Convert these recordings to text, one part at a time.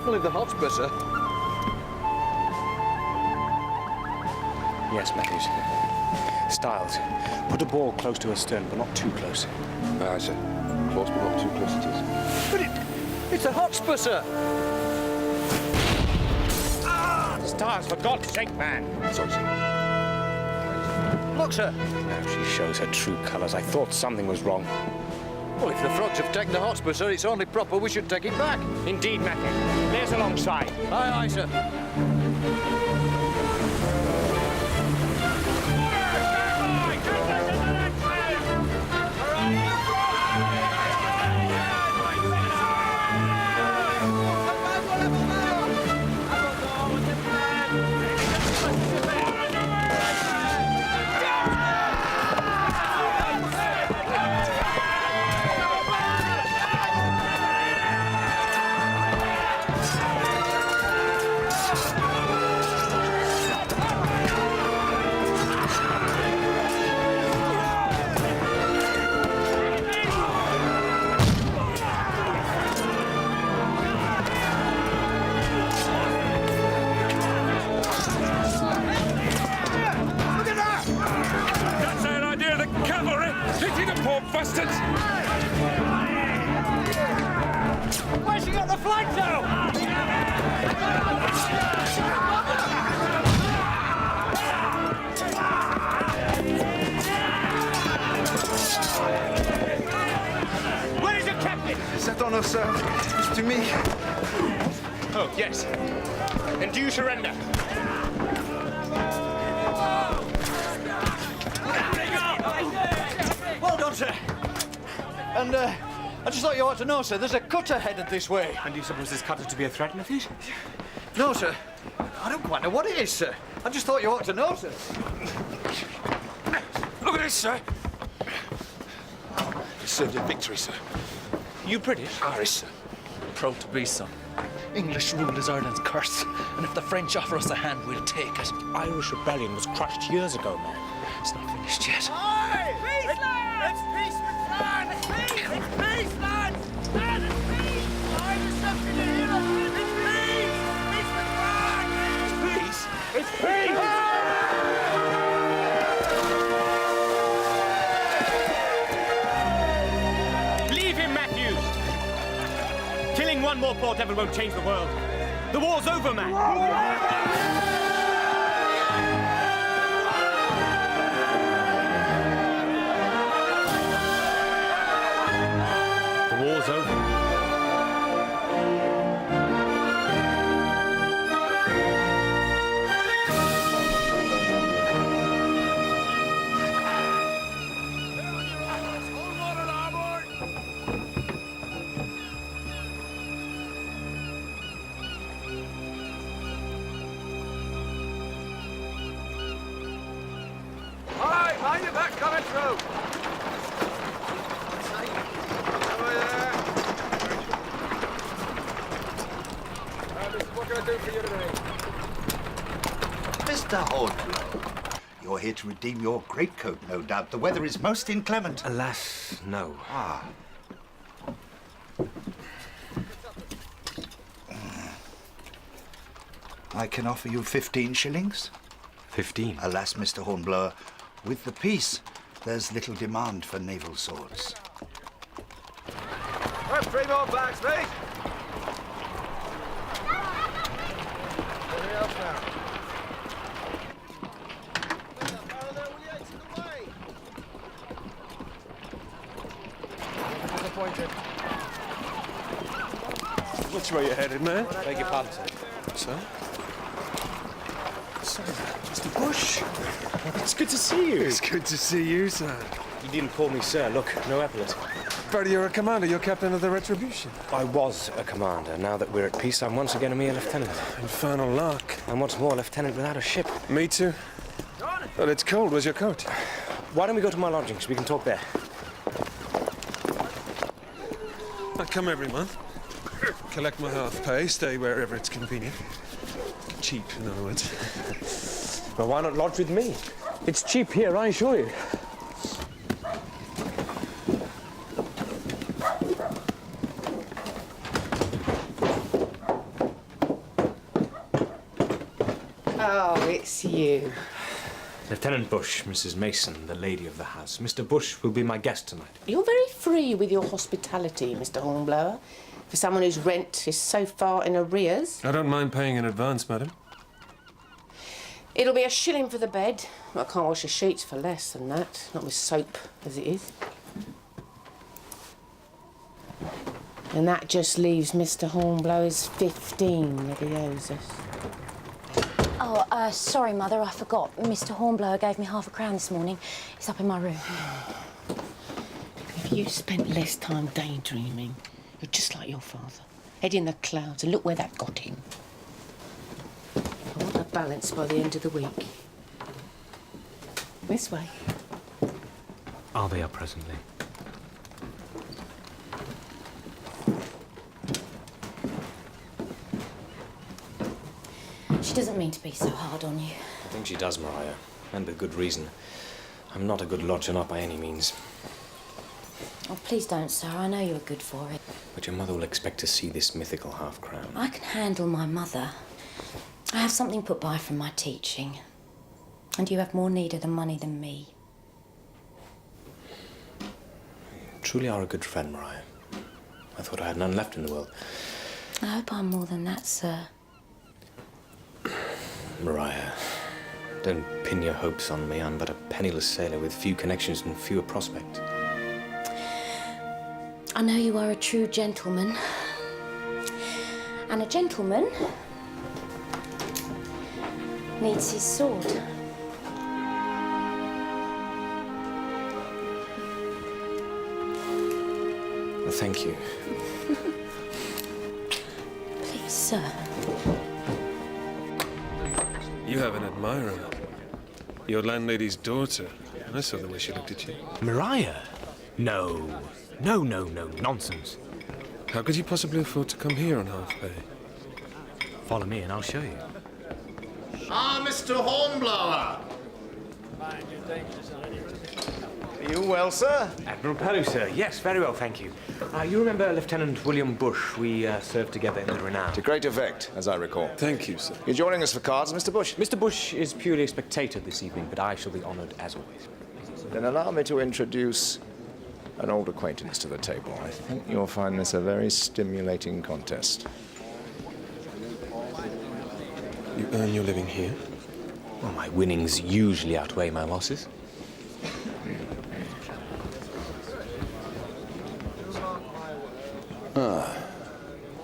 careful if the hotspur, sir. Yes, Matthews. Styles, put a ball close to her stern, but not too close. Aye, sir. Close, but not too close it is. But it's a hotspur, sir. Styles, for God's sake, man! Sorry, sir. Look, sir. Now she shows her true colours. I thought something was wrong. Well, if the frogs have taken the hotspur, sir, it's only proper we should take it back. Indeed, Matthew. There's alongside. Aye, aye, sir. Bastards! Where's she got the flag now? Where is your captain? Is that on us, sir? It's to me. Oh, yes. Then do you surrender? Well done, sir. And, I just thought you ought to know, sir, there's a cutter headed this way. And do you suppose this cutter to be a threat, Matthews? No, sir. I don't quite know what it is, sir. I just thought you ought to know, sir. Look at this, sir. It served a victory, sir. You British? Irish, sir. Proud to be, son. English rule is Ireland's curse, and if the French offer us a hand, we'll take it. Irish rebellion was crushed years ago, man. It's not finished yet. Peace, lads! It's peace with France! It's peace! It's peace, lads! Lads, it's peace! Irish something to hear of! It's peace! Peace with France! Peace? It's peace! Leave him, Matthews! Killing one more poor devil won't change the world. The war's over, man. The war's over. All right, mind your back coming through. Over there. What can I do for you today? Mr. Hornblower, you're here to redeem your greatcoat, no doubt. The weather is most inclement. Alas, no. Ah. I can offer you 15 shillings. 15. Alas, Mr. Hornblower, with the peace, there's little demand for naval swords. Have 3 more bags, mate. Anything else now? Disappointed. Which way you headed, man? Beg your pardon, sir. Sir? Sir, Mr. Bush. It's good to see you. It's good to see you, sir. You didn't call me sir. Look, no epaulet. But you're a commander. You're captain of the Retribution. I was a commander. Now that we're at peace, I'm once again a mere lieutenant. Infernal luck. And once more, a lieutenant without a ship. Me too. But it's cold. Where's your coat? Why don't we go to my lodgings? We can talk there. I come every month. Collect my half pay, stay wherever it's convenient. Cheap, in other words. Well, why not lodge with me? It's cheap here, I assure you. It's you. Lieutenant Bush, Mrs. Mason, the lady of the house. Mr. Bush will be my guest tonight. You're very free with your hospitality, Mr. Hornblower, for someone whose rent is so far in arrears. I don't mind paying in advance, madam. It'll be £1 for the bed. I can't wash the sheets for less than that, not with soap as it is. And that just leaves Mr. Hornblower's 15 that he owes us. Oh, sorry, Mother, I forgot. Mr. Hornblower gave me £0.50 this morning. It's up in my room. If you spent less time daydreaming, you're just like your father. Head in the clouds, and look where that got him. I want a balance by the end of the week. This way. I'll be up presently. She doesn't mean to be so hard on you. I think she does, Mariah, and with good reason. I'm not a good lodger, not by any means. Oh, please don't, sir. I know you're good for it. But your mother will expect to see this mythical half-crown. I can handle my mother. I have something put by from my teaching. And you have more need of the money than me. You truly are a good friend, Mariah. I thought I had none left in the world. I hope I'm more than that, sir. Mariah, don't pin your hopes on me. I'm but a penniless sailor with few connections and fewer prospects. I know you are a true gentleman. And a gentleman needs his sword. Well, thank you. Please, sir. You have an admirer. Your landlady's daughter. I saw the way she looked at you. Mariah? No. No, nonsense. How could you possibly afford to come here on half pay? Follow me and I'll show you. Ah, Mr. Hornblower. Are you well, sir? Admiral Pellew, sir. Yes, very well, thank you. You remember Lieutenant William Bush? We served together in the Renown. To great effect, as I recall. Thank you, sir. You're joining us for cards, Mr. Bush? Mr. Bush is purely a spectator this evening, but I shall be honoured as always. Then allow me to introduce an old acquaintance to the table. I think you'll find this a very stimulating contest. You earn your living here? Well, my winnings usually outweigh my losses.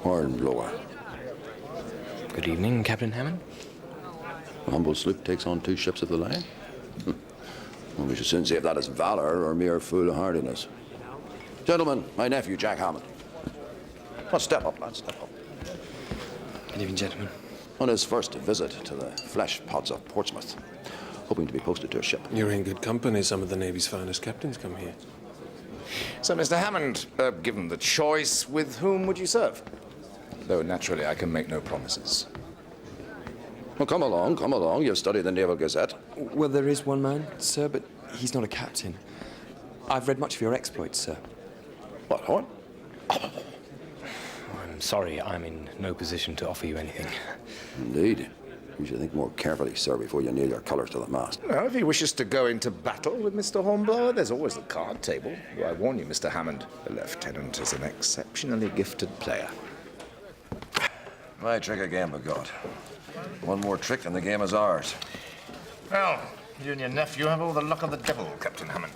Hornblower. Good evening, Captain Hammond. A humble sloop takes on 2 ships of the line. Well, we should soon see if that is valor or mere foolhardiness. Gentlemen, my nephew, Jack Hammond. Well, step up, lad, step up. Good evening, gentlemen. On his first visit to the flesh pots of Portsmouth, hoping to be posted to a ship. You're in good company. Some of the Navy's finest captains come here. So, Mr. Hammond, given the choice, with whom would you serve? Though, naturally, I can make no promises. Well, come along. You've studied the Naval Gazette. Well, there is one man, sir, but he's not a captain. I've read much of your exploits, sir. What, Horn? I'm sorry, I'm in no position to offer you anything. Indeed. You should think more carefully, sir, before you nail your colours to the mast. Well, if he wishes to go into battle with Mr. Hornblower, there's always the card table. Though I warn you, Mr. Hammond, the lieutenant is an exceptionally gifted player. My trick again, but God. One more trick and the game is ours. Well, you and your nephew have all the luck of the devil, Captain Hammond.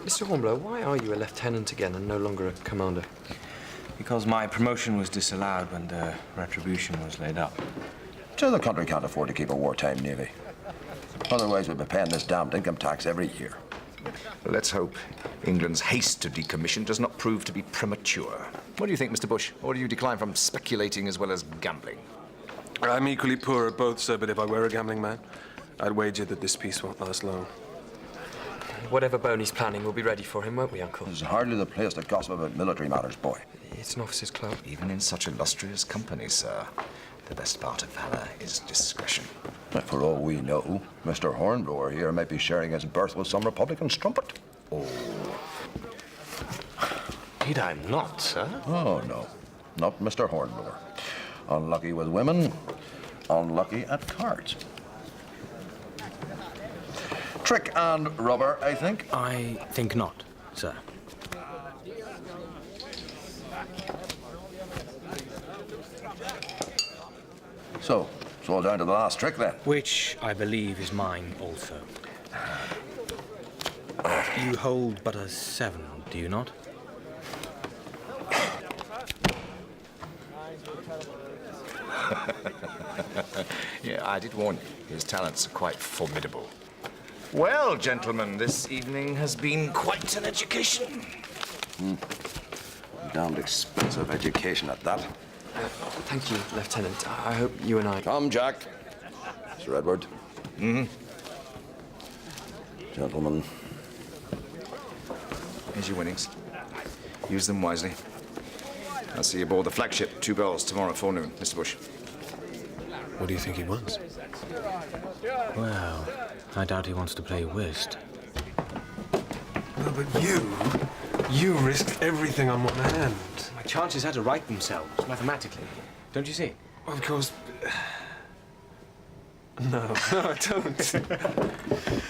Mr. Hornblower, why are you a lieutenant again and no longer a commander? Because my promotion was disallowed when the retribution was laid up. So the country can't afford to keep a wartime navy. Otherwise, we'd be paying this damned income tax every year. Well, let's hope England's haste to decommission does not prove to be premature. What do you think, Mr. Bush? Or do you decline from speculating as well as gambling? I'm equally poor at both, sir, but if I were a gambling man, I'd wager that this peace won't last long. Whatever Boney's planning, we'll be ready for him, won't we, Uncle? This is hardly the place to gossip about military matters, boy. It's an officers' club. Even in such illustrious company, sir, the best part of valor is discretion. For all we know, Mr. Hornblower here might be sharing his berth with some Republican strumpet. Oh. Indeed I'm not, sir. Oh, no. Not Mr. Hornblower. Unlucky with women, unlucky at cards. Trick and rubber, I think. I think not, sir. So, it's all down to the last trick then. Which I believe is mine also. You hold but a 7, do you not? Yeah, I did warn you. His talents are quite formidable. Well, gentlemen, this evening has been quite an education. Damned expensive education at that. Thank you, Lieutenant. I hope you and I... Come, Jack. Sir Edward. Gentlemen. Here's your winnings. Use them wisely. I'll see you aboard the flagship, 2 bells, tomorrow forenoon. Mr. Bush. What do you think he wants? Well, I doubt he wants to play whist. No, but you risked everything on one hand. My chances had to right themselves, mathematically. Don't you see? Of course. No, I don't.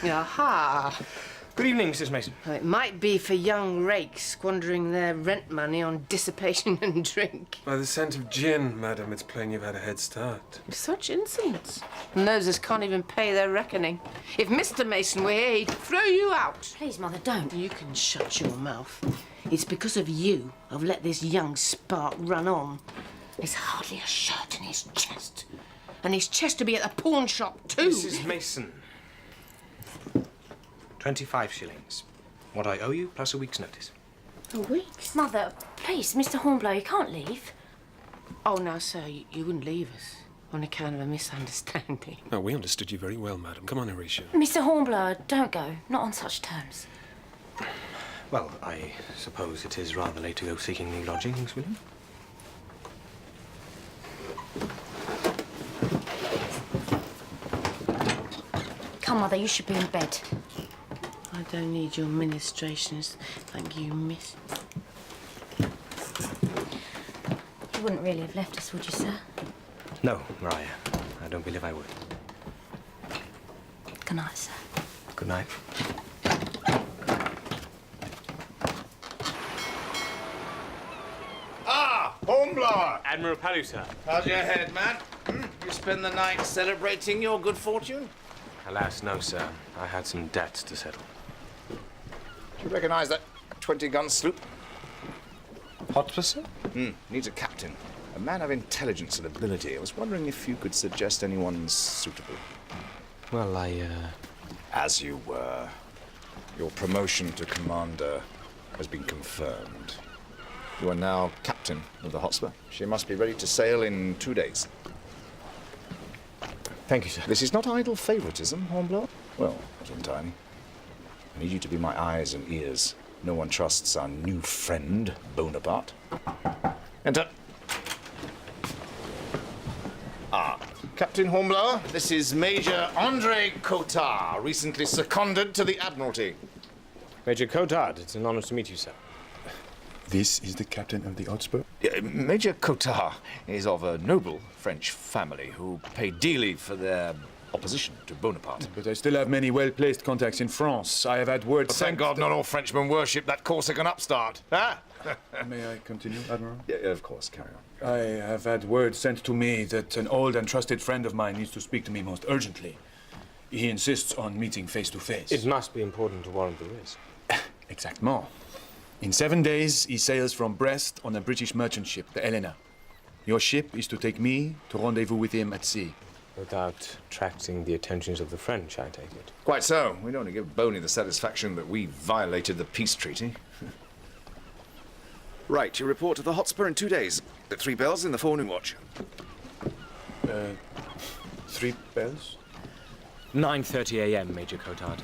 Aha! Good evening, Mrs. Mason. Well, it might be for young rakes squandering their rent money on dissipation and drink. By the scent of gin, madam, it's plain you've had a head start. Such insolence. And those that can't even pay their reckoning. If Mr. Mason were here, he'd throw you out. Please, Mother, don't. You can shut your mouth. It's because of you I've let this young spark run on. There's hardly a shirt in his chest. And his chest to be at the pawn shop, too. Mrs. Mason. 25 shillings. What I owe you, plus a week's notice. A week? Mother, please, Mr. Hornblower, you can't leave. Oh, now, sir, you wouldn't leave us on account of a misunderstanding. No, we understood you very well, madam. Come on, Horatio. Mr. Hornblower, don't go. Not on such terms. Well, I suppose it is rather late to go seeking new lodgings, William. Come, Mother, you should be in bed. I don't need your ministrations. Thank you, miss. You wouldn't really have left us, would you, sir? No, Mariah. I don't believe I would. Good night, sir. Good night. Ah, Hornblower! Admiral Palu, sir. How's your head, man? You spend the night celebrating your good fortune? Alas, no, sir. I had some debts to settle. Do you recognize that 20-gun sloop? Hotspur, sir? Needs a captain. A man of intelligence and ability. I was wondering if you could suggest anyone suitable. Well, As you were. Your promotion to commander has been confirmed. You are now captain of the Hotspur. She must be ready to sail in 2 days. Thank you, sir. This is not idle favoritism, Hornblower. Well, not entirely. I need you to be my eyes and ears. No one trusts our new friend, Bonaparte. Enter. Captain Hornblower, this is Major Andre Cotard, recently seconded to the Admiralty. Major Cotard, it's an honor to meet you, sir. This is the captain of the Hotspur? Major Cotard is of a noble French family who pay dearly for their opposition to Bonaparte. But I still have many well-placed contacts in France. I have had word sent... Thank God not all Frenchmen worship that Corsican upstart. Ah? May I continue, Admiral? Yeah, of course, carry on. I have had word sent to me that an old and trusted friend of mine needs to speak to me most urgently. He insists on meeting face to face. It must be important to warrant the risk. Exactement. In 7 days, he sails from Brest on a British merchant ship, the Helena. Your ship is to take me to rendezvous with him at sea. Without attracting the attentions of the French, I take it. Quite so. We don't want to give Boney the satisfaction that we violated the peace treaty. Right, you report to the Hotspur in 2 days. At 3 bells in the forenoon watch. 3 bells? 9:30 a.m., Major Cotard.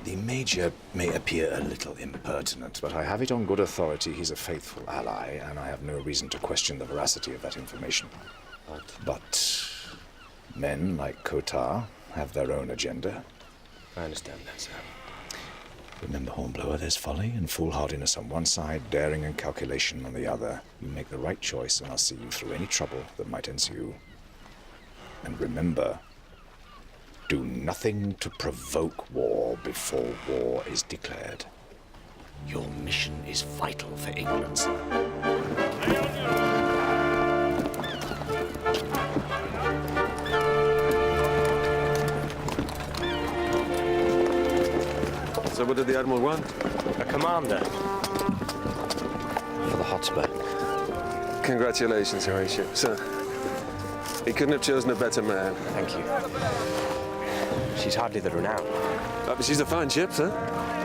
The Major may appear a little impertinent, but I have it on good authority he's a faithful ally, and I have no reason to question the veracity of that information. But men like Cotard have their own agenda. I understand that, sir. Remember, Hornblower, there's folly and foolhardiness on one side, daring and calculation on the other. You make the right choice, and I'll see you through any trouble that might ensue. And remember, do nothing to provoke war before war is declared. Your mission is vital for England, sir. So what did the Admiral want? A commander. For the Hotspur. Congratulations, Horatio. Sir, he couldn't have chosen a better man. Thank you. She's hardly the renown. But she's a fine ship, sir.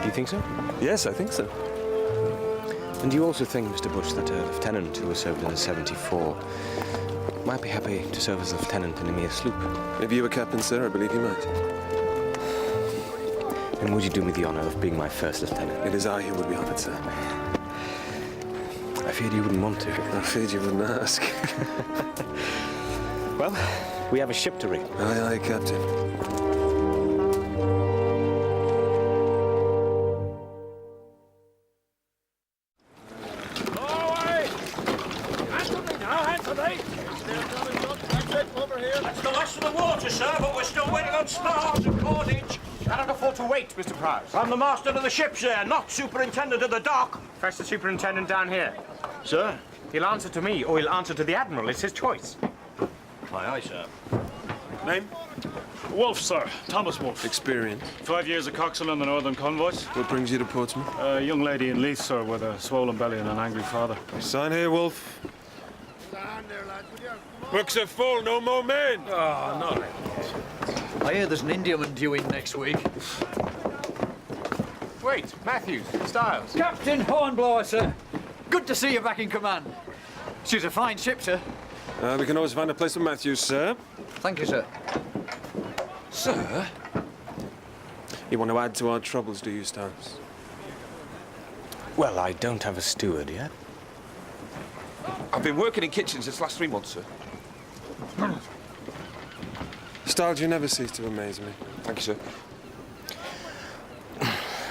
Do you think so? Yes, I think so. And do you also think, Mr. Bush, that a lieutenant who was served in the 74 might be happy to serve as a lieutenant in a mere sloop? If you were captain, sir, I believe he might. And would you do me the honor of being my first lieutenant? It is I who would be honored, sir. I feared you wouldn't want to. I feared you wouldn't ask. Well, we have a ship to rig. Aye, aye, Captain. That's the last of the water, sir, but we're still waiting on spars and cordage. Cannot afford to wait, Mr. Prowse. I'm the master of the ship, sir, not superintendent of the dock. Fetch the superintendent down here. Sir? He'll answer to me, or he'll answer to the Admiral. It's his choice. Aye, aye, sir. Name? Wolf, sir. Thomas Wolf. Experience. 5 years of coxswain on the Northern Convoys. What brings you to Portsmouth? A young lady in Leith, sir, with a swollen belly and an angry father. Sign here, Wolf. Books are full, no more men. Oh, not I hear there's an Indiaman due in next week. Wait, Matthews, Styles. Captain Hornblower, sir. Good to see you back in command. She's a fine ship, sir. We can always find a place for Matthews, sir. Thank you, sir. Sir? You want to add to our troubles, do you, Styles? Well, I don't have a steward yet. I've been working in kitchens this last 3 months, sir. Styles, you never cease to amaze me. Thank you, sir.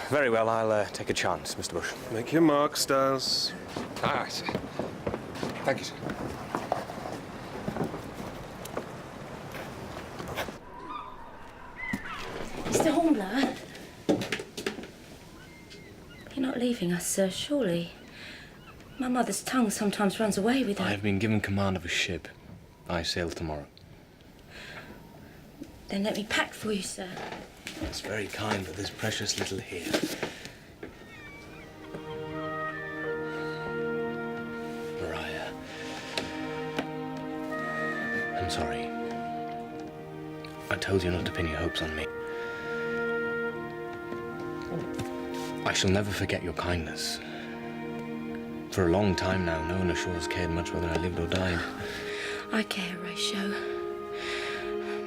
Very well, I'll take a chance, Mr. Bush. Make your mark, Styles. Aye, sir. Thank you, sir. Mr. Hornblower? You're not leaving us, sir, surely? My mother's tongue sometimes runs away with her. I have been given command of a ship. I sail tomorrow. Then let me pack for you, sir. It's very kind of this precious little here. Mariah. I'm sorry. I told you not to pin your hopes on me. I shall never forget your kindness. For a long time now, no one ashore has cared much whether I lived or died. I care, Horatio.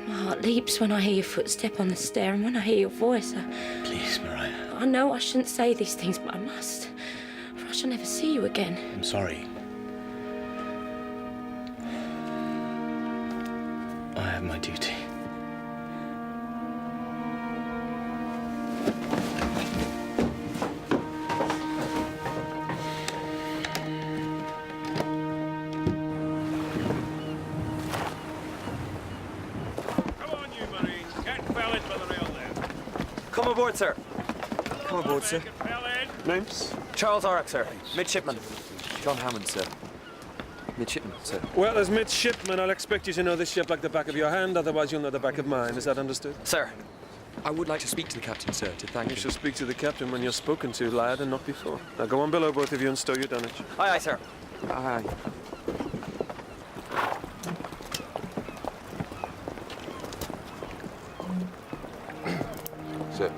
My heart leaps when I hear your footstep on the stair and when I hear your voice. Please, Mariah. I know I shouldn't say these things, but I must. For I shall never see you again. I'm sorry. I have my duty. Come aboard, sir. Come aboard, sir. Names? Charles Orrock, sir. Midshipman. John Hammond, sir. Midshipman, sir. Well, as midshipman, I'll expect you to know this ship like the back of your hand, otherwise you'll know the back of mine. Is that understood? Sir, I would like to speak to the captain, sir, to thank You him. shall speak to the captain when you're spoken to, lad, and not before. Now go on below, both of you, and stow your dunnage. Aye, aye, sir. Aye. Sir.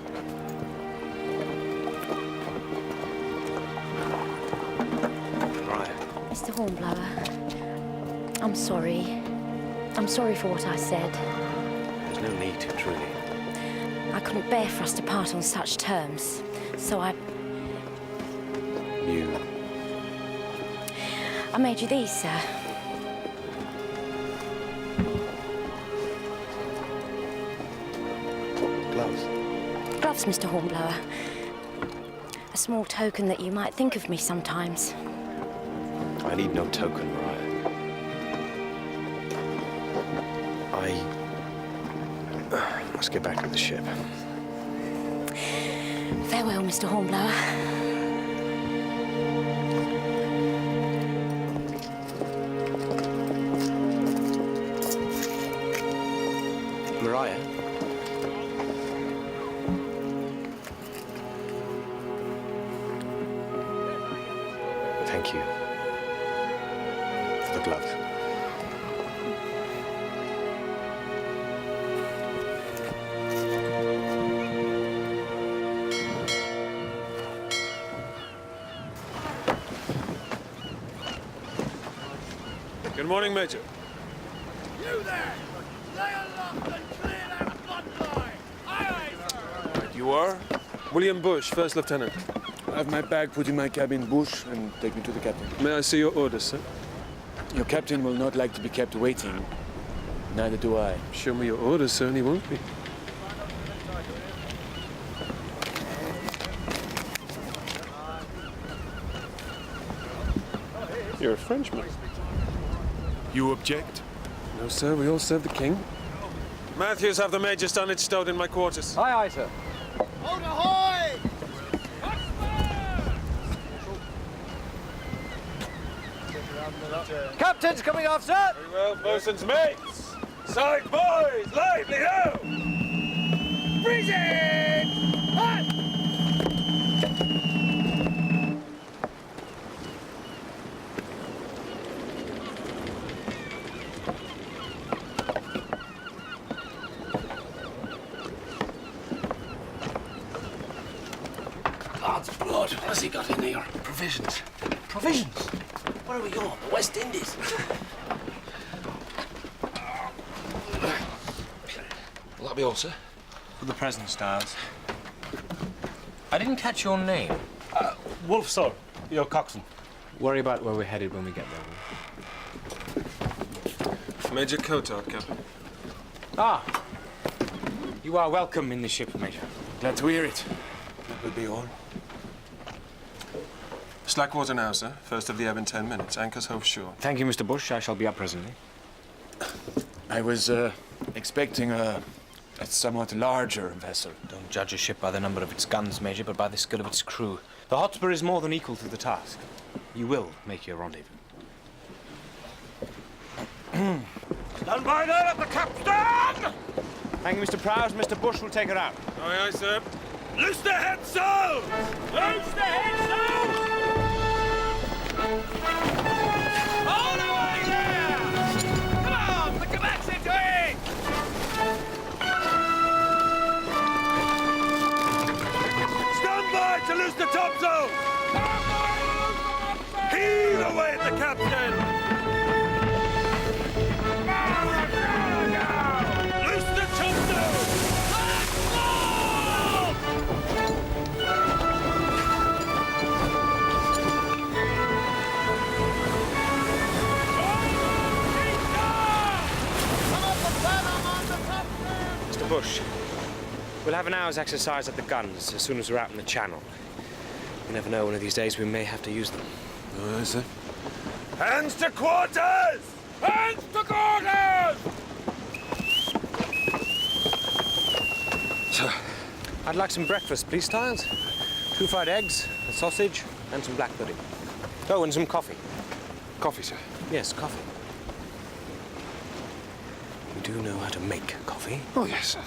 Mr. Hornblower, I'm sorry. I'm sorry for what I said. There's no need to, truly. I couldn't bear for us to part on such terms, so I made you these, sir. Gloves? Gloves, Mr. Hornblower. A small token that you might think of me sometimes. I need no token, Mariah. I must get back to the ship. Farewell, Mr. Hornblower. Mariah? Thank you for the glove. Good morning, Major. You there! Lay aloft and clear that flood line! Aye, aye, sir! You are? William Bush, First Lieutenant. Have my bag put in my cabin, Bush, and take me to the captain. May I see your orders, sir? Your captain will not like to be kept waiting. Neither do I. Show me your orders, sir, and he won't be. You're a Frenchman. You object? No, sir, we all serve the king. Matthews, have the Major Stonage stowed in my quarters. Aye, aye, sir. Hold ahoy! Captain's coming off, sir! Very well, bosun's mates. Side boys, lively ho! Freezing! Hot! God's blood, what has he got in here? Provisions. Provisions? Where are we going? The West Indies? Will that be all, sir? For the present, Stiles. I didn't catch your name. Wolf, sir. Your coxswain. Worry about where we're headed when we get there. Major Kotar, Captain. Ah! You are welcome in the ship, Major. Glad to hear it. That will be all. Slack water now, sir. First of the ebb in 10 minutes. Anchors hove shore. Thank you, Mr. Bush. I shall be up presently. I was expecting a somewhat larger vessel. Don't judge a ship by the number of its guns, Major, but by the skill of its crew. The Hotspur is more than equal to the task. You will make your rendezvous. Stand by there at the capstan! Thank you, Mr. Prowse. Mr. Bush will take her out. Aye, aye, sir. Loose the headsail! Loose the headsail! Hold away there! Come on, put your backs into it! Stand by to loose the topsail! Heave away at the captain! Loose the topsail! Mr. Bush, we'll have an hour's exercise at the guns as soon as we're out in the channel. You never know, one of these days we may have to use them. Aye, sir. Hands to quarters! Hands to quarters! Sir, I'd like some breakfast, please, Stiles. 2 fried eggs, a sausage, and some black pudding. Oh, and some coffee. Coffee, sir. Yes, coffee. You do know how to make coffee? Oh, yes, sir.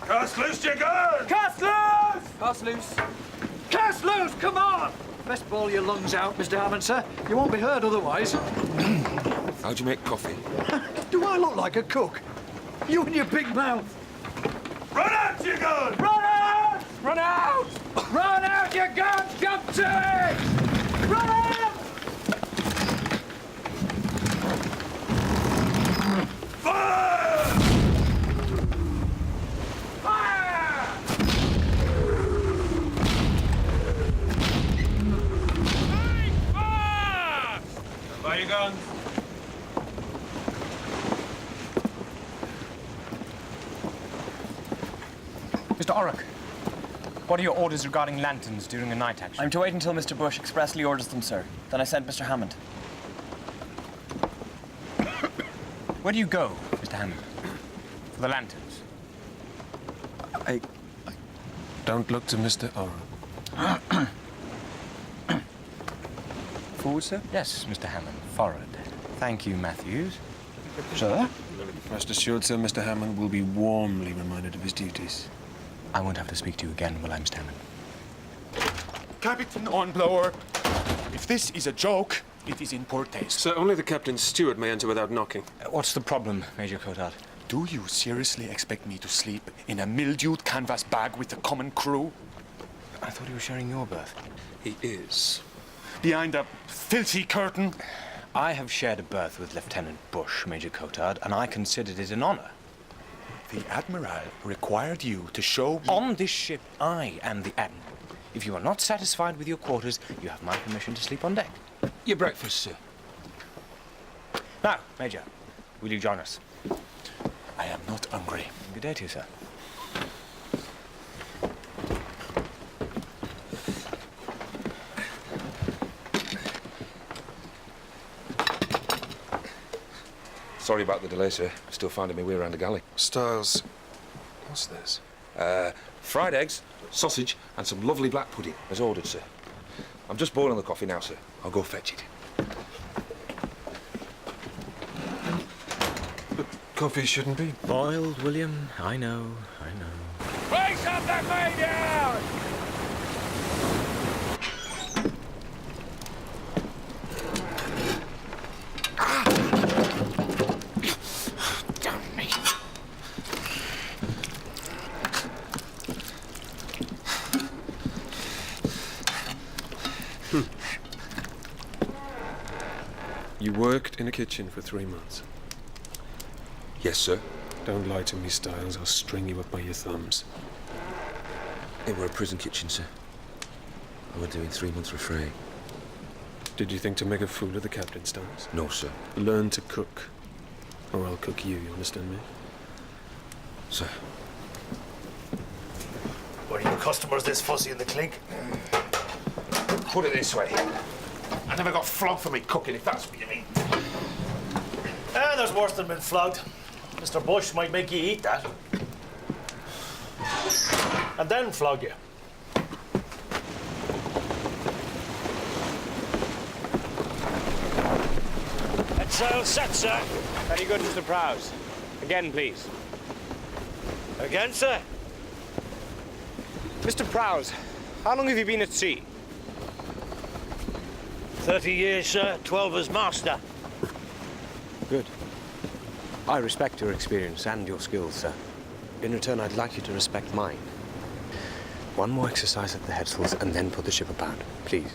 Cast loose your guns! Cast loose! Pass loose. Cast loose, come on! Best bawl your lungs out, Mr. Hammond, sir. You won't be heard otherwise. How do you make coffee? Do I look like a cook? You and your big mouth. Run out your guns! Run out! Run out! Run out, you guns, Captain! Run out! Fire! Fire! By your guns. Mr. Orrock, what are your orders regarding lanterns during a night action? I'm to wait until Mr. Bush expressly orders them, sir. Then I send Mr. Hammond. Where do you go, Mr. Hammond? For the lanterns. I... Don't look to Mr. Orr. Forward, sir? Yes, Mr. Hammond. Forward. Thank you, Matthews. Sir? Rest assured, sir, Mr. Hammond will be warmly reminded of his duties. I won't have to speak to you again, will I, Mr. Hammond? Captain Hornblower, if this is a joke, it is in poor taste. Sir, only the captain's steward may enter without knocking. What's the problem, Major Cotard? Do you seriously expect me to sleep in a mildewed canvas bag with the common crew? I thought he was sharing your berth. He is. Behind a filthy curtain? I have shared a berth with Lieutenant Bush, Major Cotard, and I considered it an honor. The Admiral required you to show me... On this ship, I am the Admiral. If you are not satisfied with your quarters, you have my permission to sleep on deck. Your breakfast, sir. Now, Major, will you join us? I am not hungry. Good day to you, sir. Sorry about the delay, sir. Still finding my way around the galley. Styles, what's this? Fried eggs, sausage, and some lovely black pudding, as ordered, sir. I'm just boiling the coffee now, sir. I'll go fetch it. But coffee shouldn't be boiled, William. I know. Raise up that Meridian! Damn me. You worked in a kitchen for 3 months. Yes, sir. Don't lie to me, Styles. I'll string you up by your thumbs. It were a prison kitchen, sir. I were doing 3 months for free. Did you think to make a fool of the captain, Styles? No, sir. Learn to cook, or I'll cook you understand me? Sir. Were your customers this fussy in the clink? Put it this way. I never got flogged for me cooking, if that's what you mean. There's worse than being flogged. Mr. Bush might make you eat that. And then flog you. That sail set, sir. Very good, Mr. Prowse. Again, please. Again, sir? Mr. Prowse, how long have you been at sea? 30 years, sir. 12 as master. Good. I respect your experience and your skills, sir. In return, I'd like you to respect mine. One more exercise at the headsails and then put the ship about, please.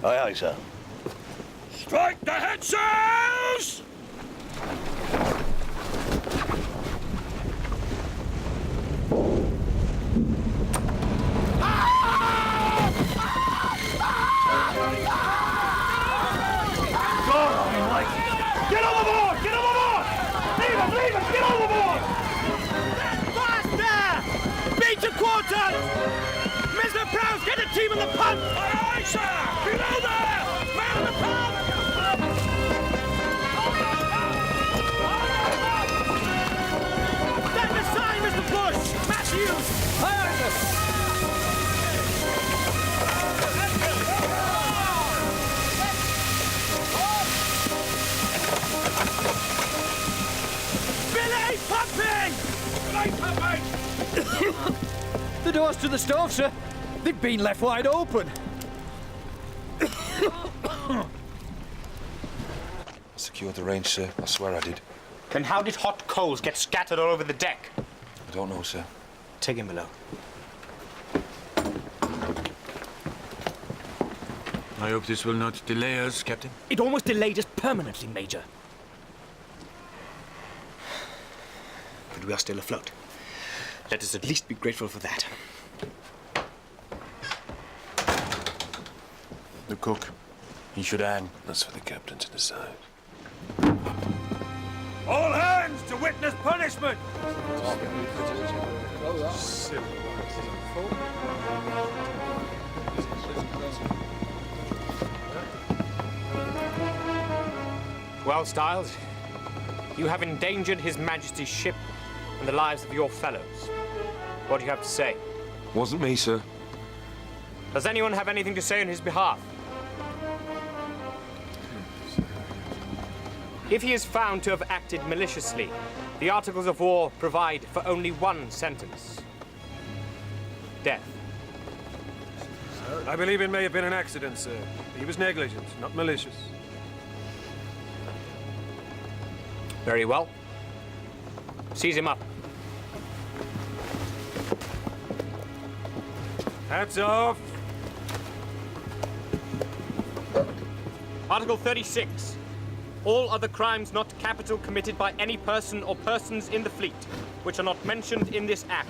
Aye, aye, sir. Strike the headsails! Get overboard! Get overboard! Leave him! Get overboard! Faster! Beat to quarters! Mr. Prowse, get the team in the punt! Aye, aye, sir! Below there! Man in the punt! Stand aside, Mr. Bush! Matthews! Aye, aye, sir! Billy, pumping! Billy, pumping! The doors to the stove, sir. They've been left wide open. Secured the range, sir. I swear I did. Then how did hot coals get scattered all over the deck? I don't know, sir. Take him below. I hope this will not delay us, Captain. It almost delayed us permanently, Major. But we are still afloat. Let us at least be grateful for that. The cook. He should hang. That's for the captain to decide. All hands to witness punishment! Well, Styles, You have endangered His Majesty's ship and the lives of your fellows. What do you have to say? Wasn't me, sir. Does anyone have anything to say on his behalf? If he is found to have acted maliciously, the Articles of War provide for only one sentence. Death. I believe it may have been an accident, sir. He was negligent, not malicious. Very well. Seize him up. Hats off! Article 36. All other crimes not capital committed by any person or persons in the fleet, which are not mentioned in this Act,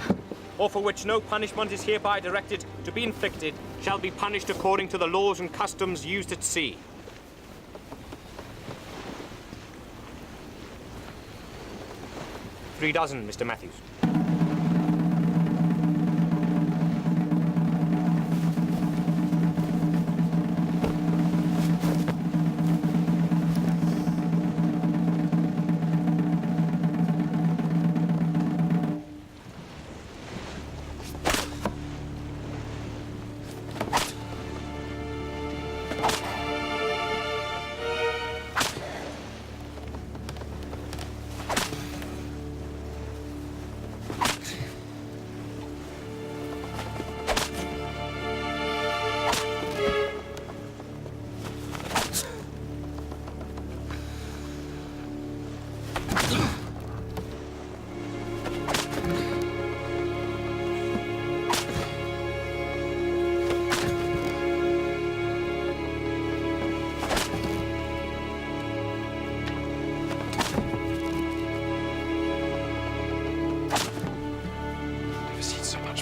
or for which no punishment is hereby directed to be inflicted, shall be punished according to the laws and customs used at sea. Three dozen, Mr. Matthews.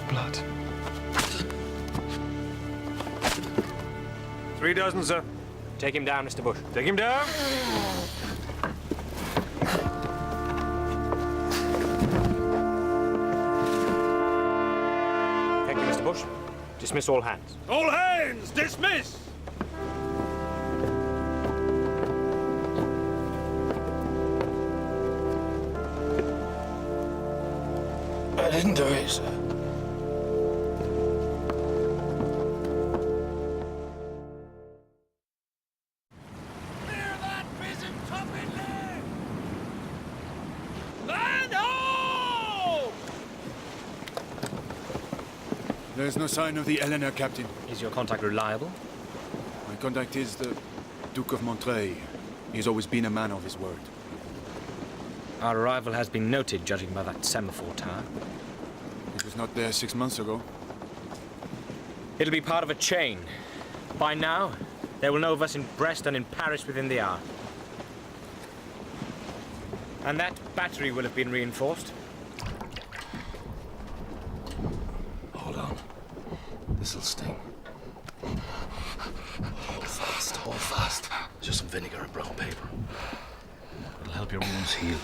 Blood. 3 dozen, sir. Take him down, Mr. Bush. Take him down. Thank you, Mr. Bush. Dismiss all hands. All hands, dismiss! I didn't do it, sir. There's no sign of the Eleanor, Captain. Is your contact reliable? My contact is the Duke of Montreuil. He's always been a man of his word. Our arrival has been noted, judging by that semaphore tower. It was not there 6 months ago. It'll be part of a chain. By now, they will know of us in Brest and in Paris within the hour. And that battery will have been reinforced. Hold on. This'll sting. Hold fast, hold fast. Just some vinegar and brown paper. It'll help your wounds heal.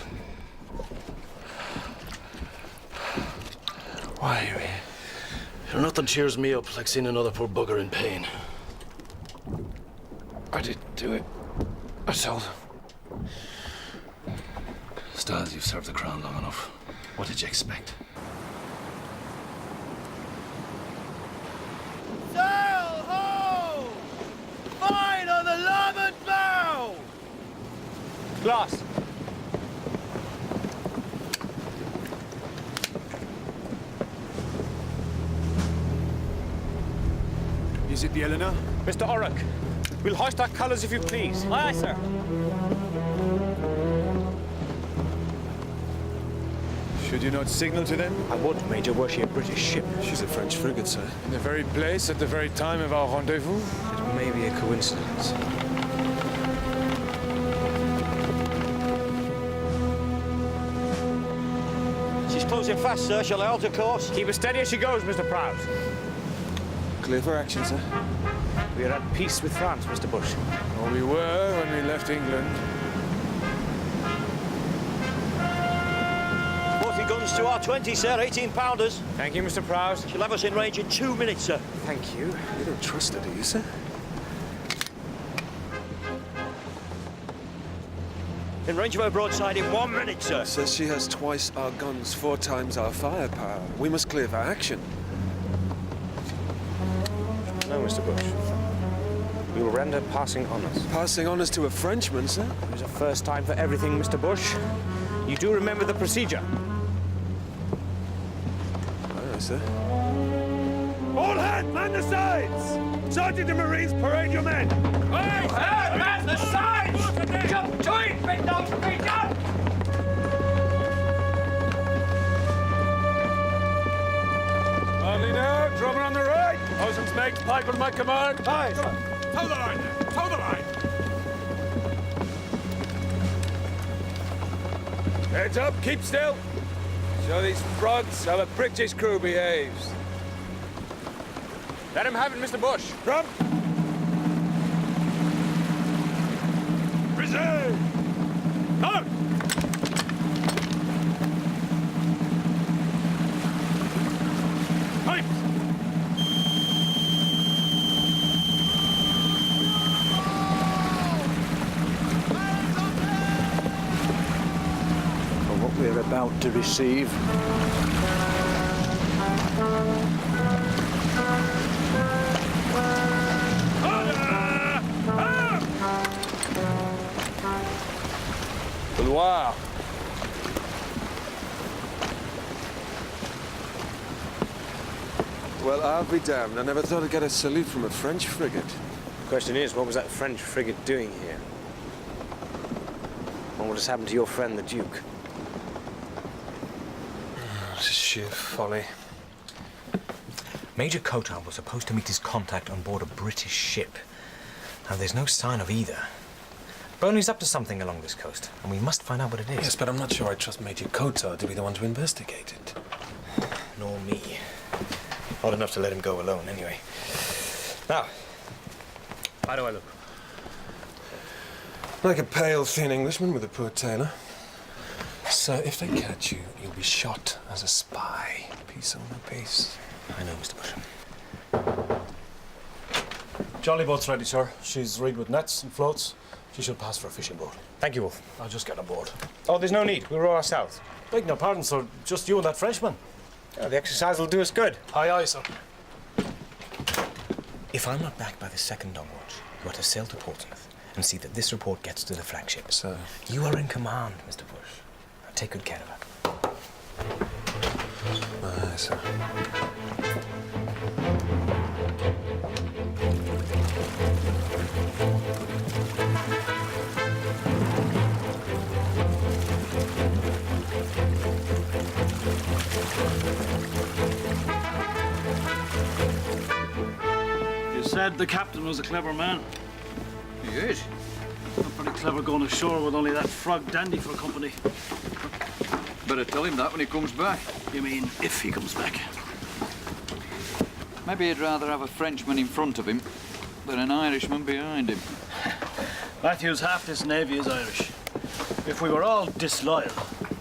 Why are you here? You know, nothing cheers me up like seeing another poor bugger in pain. I didn't do it. I told him. Styles, you've served the crown long enough. What did you expect? Sail ho! Fine on the larboard bow! Glass. Is it the Eleanor? Mr. Orrock, we'll hoist our colours if you please. Aye, aye, sir. Should you not signal to them? I would, Major, were she a British ship. She's a French frigate, sir. In the very place at the very time of our rendezvous? It may be a coincidence. She's closing fast, sir. Shall I alter course? Keep as steady as she goes, Mr. Prowse. Clear for action, sir. We are at peace with France, Mr. Bush. Or we were when we left England. 40 guns to our 20, sir. 18-pounders. Thank you, Mr. Prowse. She'll have us in range in 2 minutes, sir. Thank you. You don't trust her, do you, sir? In range of her broadside in 1 minute, sir. Says she has twice our guns, 4 times our firepower. We must clear for action. No, Mr. Bush. We will render passing honours. Passing honours to a Frenchman, sir? There's a first time for everything, Mr. Bush. You do remember the procedure? Aye, sir. All hands, man the sides! Sergeant and Marines, parade your men! Hey, man the sides! Jump to it, big dog, big dog! Only now, drummer on the right. Bosun's mates, pipe on my command. Aye, sir. Toe the line there. Toe the line. Heads up, keep still. Show these frogs how a British crew behaves. Let him have it, Mr. Bush. Drum. Reserve. Out. Pipes. For what we're about to receive. Couloir. Well, I'll be damned. I never thought I'd get a salute from a French frigate. The question is, what was that French frigate doing here? What has happened to your friend, the Duke? It's sheer folly. Major Cotard was supposed to meet his contact on board a British ship. Now, there's no sign of either. Burnley's up to something along this coast, and we must find out what it is. Yes, but I'm not sure I trust Major Cotard to be the one to investigate it. Nor me. Odd enough to let him go alone, anyway. Now, how do I look? Like a pale, thin Englishman with a poor tailor. Sir, if they catch you, you'll be shot as a spy. Peace on the peace. I know, Mr. Bush. Jolly boat's ready, sir. She's rigged with nets and floats. She should pass for a fishing boat. Thank you, Wolf. I'll just get aboard. Oh, there's no need. We'll row ourselves. Beg no pardon, sir. Just you and that Frenchman. Yeah, the exercise will do us good. Aye, aye, sir. If I'm not back by the second dawn watch, you are to sail to Portsmouth and see that this report gets to the flagship. Sir. You are in command, Mr. Bush. Now take good care of her. Aye, sir. You said the captain was a clever man. He is. Not pretty clever going ashore with only that frog dandy for company. Better tell him that when he comes back. You mean if he comes back? Maybe he'd rather have a Frenchman in front of him than an Irishman behind him. Matthews, half this navy is Irish. If we were all disloyal,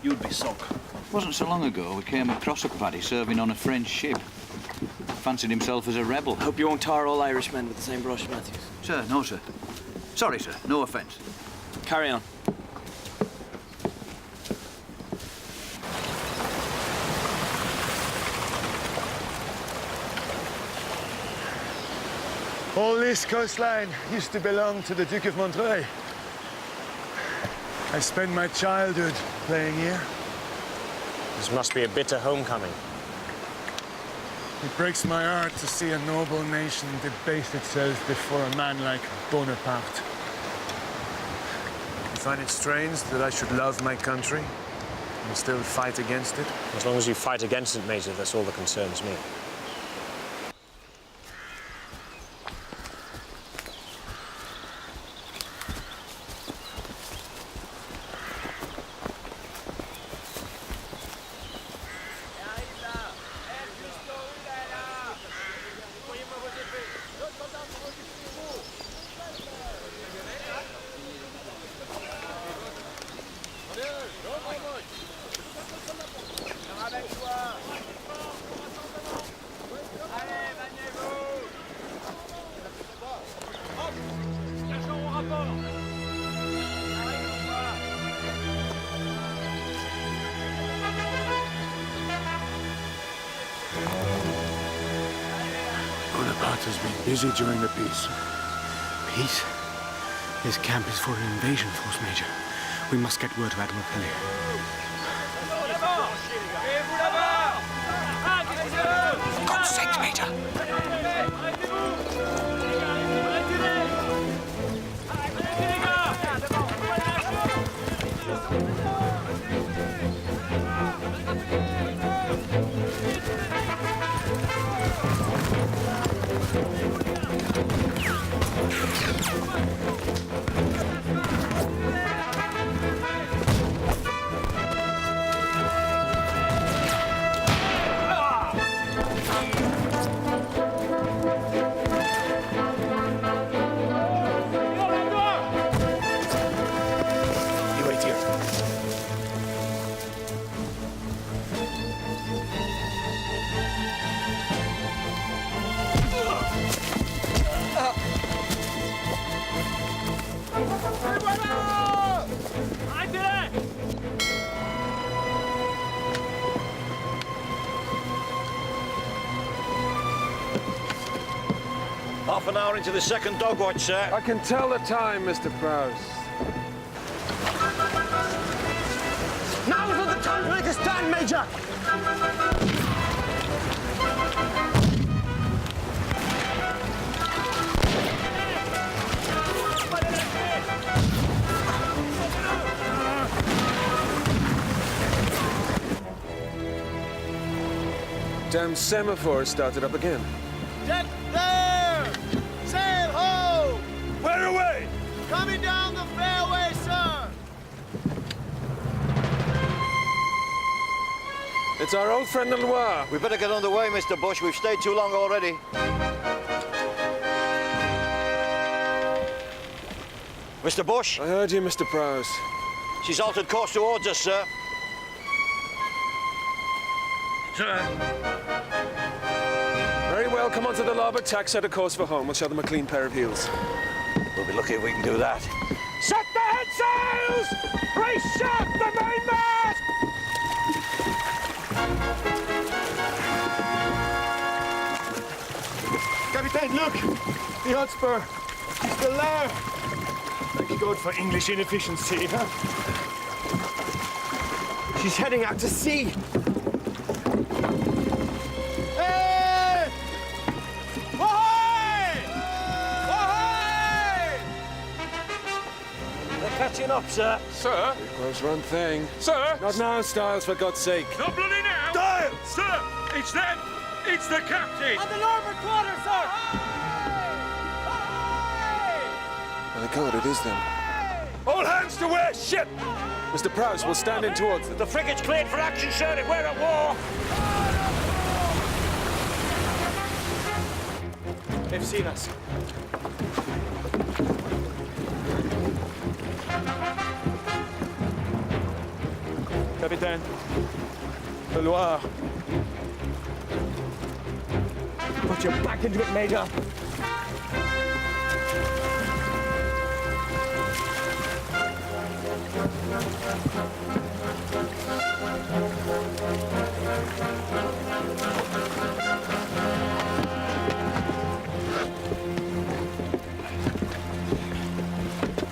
you'd be sunk. It wasn't so long ago we came across a paddy serving on a French ship. Fancied himself as a rebel. Hope you won't tar all Irishmen with the same brush, Matthews. Sir, no, sir. Sorry, sir. No offence. Carry on. All this coastline used to belong to the Duke of Montreuil. I spent my childhood playing here. This must be a bitter homecoming. It breaks my heart to see a noble nation debase itself before a man like Bonaparte. You find it strange that I should love my country and still fight against it? As long as you fight against it, Major, that's all that concerns me. Scott has been busy during the peace. Peace? This camp is for an invasion force, Major. We must get word to Admiral Kelly. For God's sake, Major! You wait here. Half an hour into the second dog watch, sir. I can tell the time, Mr. Prowse. Now is not the time to make a stand, Major! Damn semaphore started up again. Deck there! Sail ho! Where away? Coming down the fairway, sir! It's our old friend the Loire. We better get on the way, Mr. Bush. We've stayed too long already. Mr. Bush? I heard you, Mr. Prowse. She's altered course towards us, sir. Very well, come onto the larboard tack, set a course for home. We'll show them a clean pair of heels. We'll be lucky if we can do that. Set the head sails! Brace sharp the mainmast! Captain, look! The Hotspur. He's still there. Thank God for English inefficiency, huh? She's heading out to sea. Hey! Ahoy! Ahoy! They're catching up, sir. Sir? Close run thing. Sir? Not now, Styles, for God's sake. Not bloody now! Dial! Sir! It's them! It's the captain! On the larboard quarter, sir! My God, it is them. All hands to wear ship! Mr. Prowse, we'll stand in towards them. The frigate's cleared for action, sir, if we're at war. They've seen us. Captain. The Loire. Put your back into it, Major.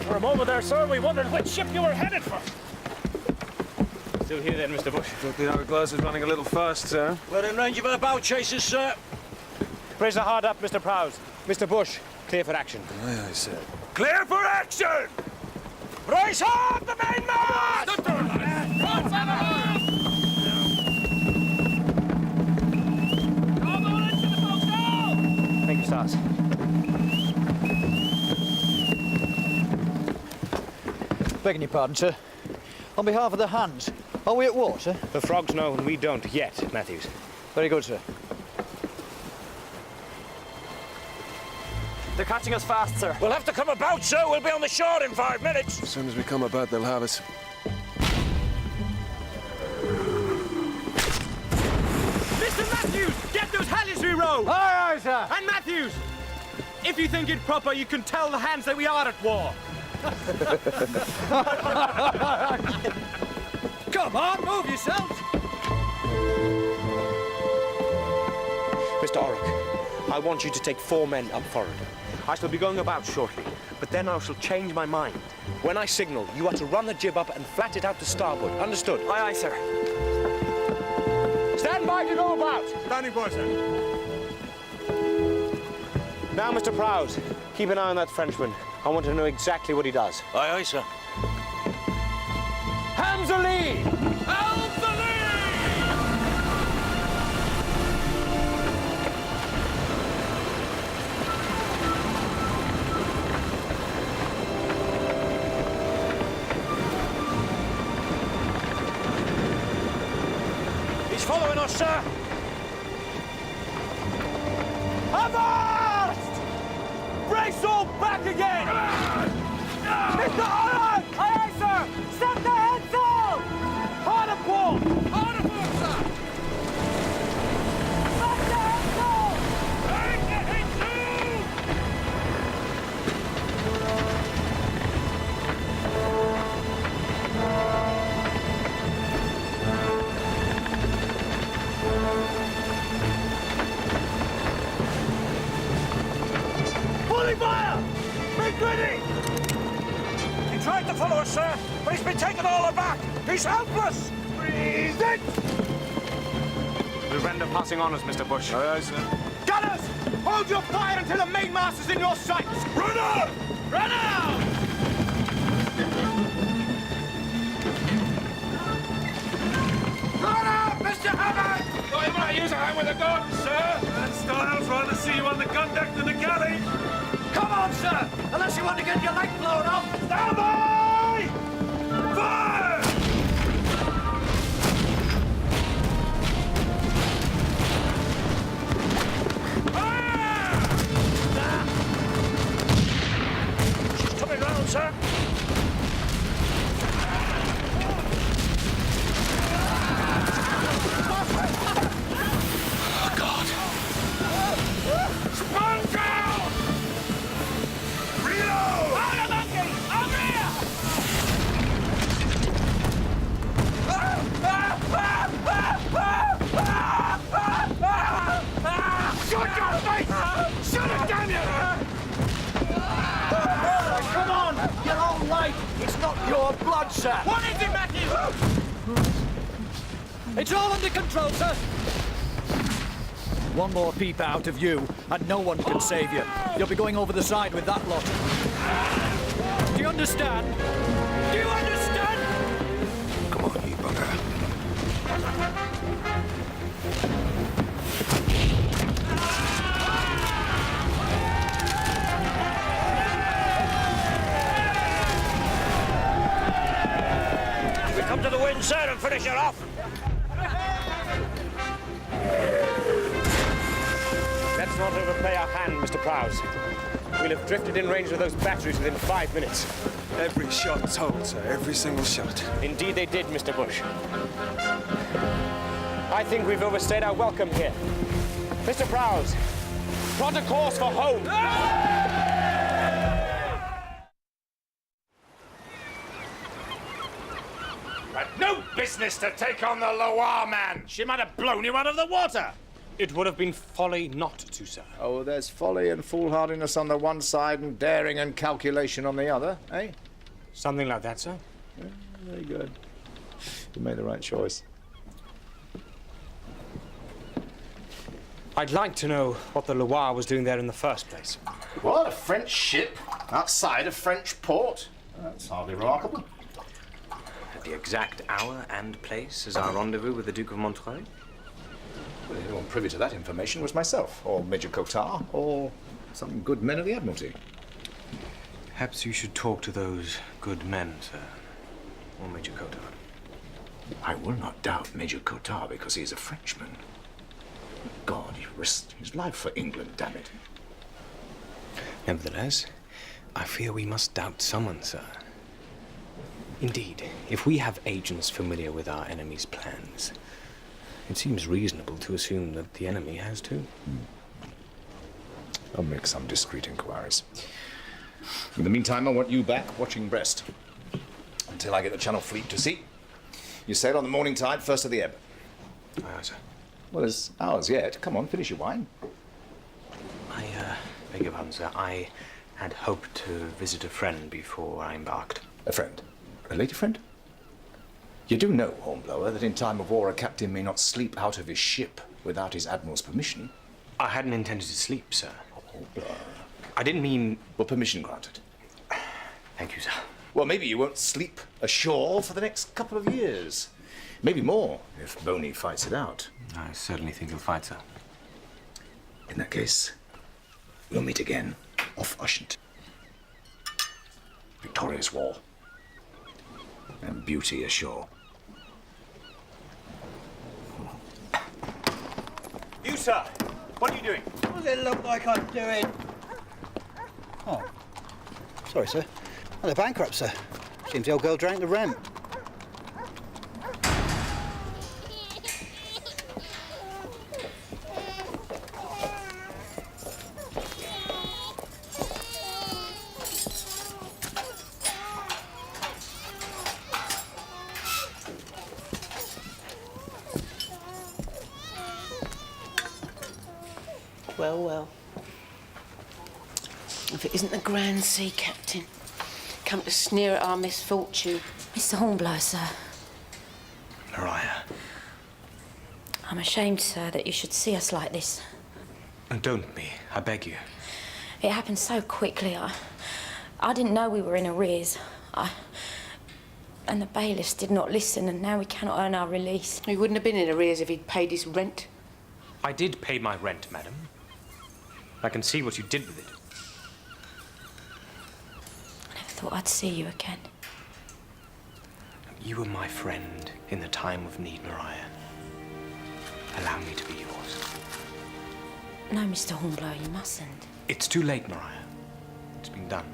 For a moment there, sir, we wondered which ship you were headed for. Still here then, Mr. Bush. Thought the hourglass is running a little fast, sir. We're in range of our bow chasers, sir. Brace hard up, Mr. Prowse. Mr. Bush, clear for action. Aye, aye, sir. Clear for action! Brace hard the mainmast! Thank you, Stars. Begging your pardon, sir. On behalf of the hands, are we at war, sir? The frogs know and we don't yet, Matthews. Very good, sir. They're catching us fast, sir. We'll have to come about, sir. We'll be on the shore in 5 minutes. As soon as we come about, they'll have us. Mr. Matthews, get those halliards re-row! Aye, aye, sir. And Matthews, if you think it proper, you can tell the hands that we are at war. Come on, move yourselves. Mr. Orrock, I want you to take 4 men up forward. I shall be going about shortly, but then I shall change my mind. When I signal, you are to run the jib up and flat it out to starboard. Understood? Aye, aye, sir. Stand by to go about. Standing by, sir. Now, Mr. Prowse, keep an eye on that Frenchman. I want to know exactly what he does. Aye, aye, sir. Hands a lee! Hands a lee! He's following us, sir. Avast! Brace all back again! Mr. Holland! Aye, aye, sir! Set the heads out! Harder pull! Harder pull, sir! Set the heads out! Take the heads Fully fire! Make ready! He tried to follow us, sir, but he's been taken all aback. He's helpless! Freeze it! We'll render passing on us, Mr. Bush. Aye, aye, sir. Gunners! Hold your fire until the mainmast is in your sights! Run out! Run out! Run out, Mr. Hammond! You might use a hand with a gun, sir. And Styles rather see you on the gun deck than the galley. Come on, sir! Unless you want to get your leg blown off. Stand by! Fire! She's coming round, sir. Oh, God. Spun down! Reload! On the monkey! On rear! Shut your face! Shut it, damn you! Come on! You're all right! It's not your blood, sir! What is it, Matthew? It's all under control, sir. One more peep out of you, and no one can save you. You'll be going over the side with that lot. Do you understand? Do you understand? Come on, you bugger. We come to the wind, sir, and finish her off. Let's not overplay our hand, Mr. Prowse. We'll have drifted in range of those batteries within 5 minutes. Every shot told, sir. Every single shot. Indeed they did, Mr. Bush. I think we've overstayed our welcome here. Mr. Prowse, plot a course for home. Had no business to take on the Loire man. She might have blown you out of the water. It would have been folly not to, sir. Oh, there's folly and foolhardiness on the one side and daring and calculation on the other, eh? Something like that, sir. Yeah, very good. You made the right choice. I'd like to know what the Loire was doing there in the first place. What, a French ship outside a French port? That's hardly remarkable. At the exact hour and place as our rendezvous with the Duke of Montreuil? Well, the only one privy to that information was myself, or Major Cotard, or some good men of the Admiralty. Perhaps you should talk to those good men, sir. Or Major Cotard. I will not doubt Major Cotard because he is a Frenchman. God, he risked his life for England, damn it. Nevertheless, I fear we must doubt someone, sir. Indeed, if we have agents familiar with our enemy's plans, it seems reasonable to assume that the enemy has too. I'll make some discreet inquiries. In the meantime, I want you back watching Brest until I get the Channel Fleet to sea. You sail on the morning tide, first of the ebb. Aye, sir. Well, there's hours yet. Come on, finish your wine. Beg your pardon, sir. I had hoped to visit a friend before I embarked. A friend? A lady friend? You do know, Hornblower, that in time of war a captain may not sleep out of his ship without his admiral's permission. I hadn't intended to sleep, sir. Hornblower. I didn't mean... Well, permission granted. Thank you, sir. Well, maybe you won't sleep ashore for the next couple of years. Maybe more, if Boney fights it out. I certainly think he'll fight, sir. In that case, we'll meet again off Ushant. Victoria's Wall. And beauty ashore. You, sir, what are you doing? What does it look like I'm doing? Oh. Sorry, sir. Oh, they're bankrupt, sir. Seems the old girl drank the rent. Well, well. If it isn't the Grand Sea Captain, come to sneer at our misfortune. Mr. Hornblower, sir. Maria. I'm ashamed, sir, that you should see us like this. And don't be, I beg you. It happened so quickly. I didn't know we were in arrears. And the bailiffs did not listen, and now we cannot earn our release. He wouldn't have been in arrears if he'd paid his rent. I did pay my rent, madam. I can see what you did with it. I never thought I'd see you again. You were my friend in the time of need, Maria. Allow me to be yours. No, Mr. Hornblower, you mustn't. It's too late, Maria. It's been done.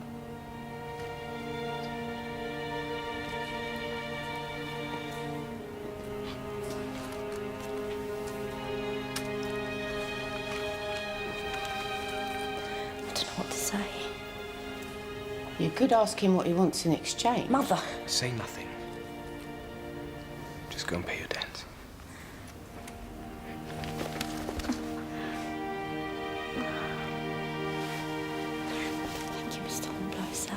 I don't know what to say. You could ask him what he wants in exchange. Mother! Say nothing. Just go and pay your debts. Thank you, Mr. Hornblower, sir.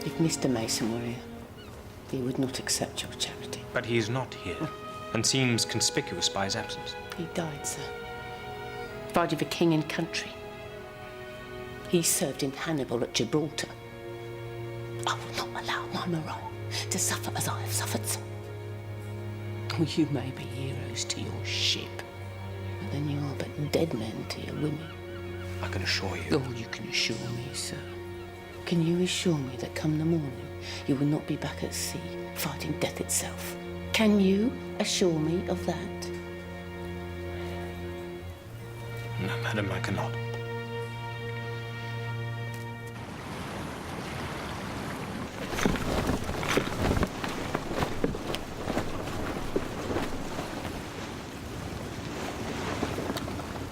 If Mr. Mason were here, he would not accept your charity. But he is not here, and seems conspicuous by his absence. He died, sir. Fighting for king and country. He served in Hannibal at Gibraltar. I will not allow my Maria to suffer as I have suffered, sir. Oh, you may be heroes to your ship, but then you are but dead men to your women. I can assure you. Oh, you can assure me, sir. Can you assure me that come the morning, you will not be back at sea, fighting death itself? Can you assure me of that? No, madam, I cannot.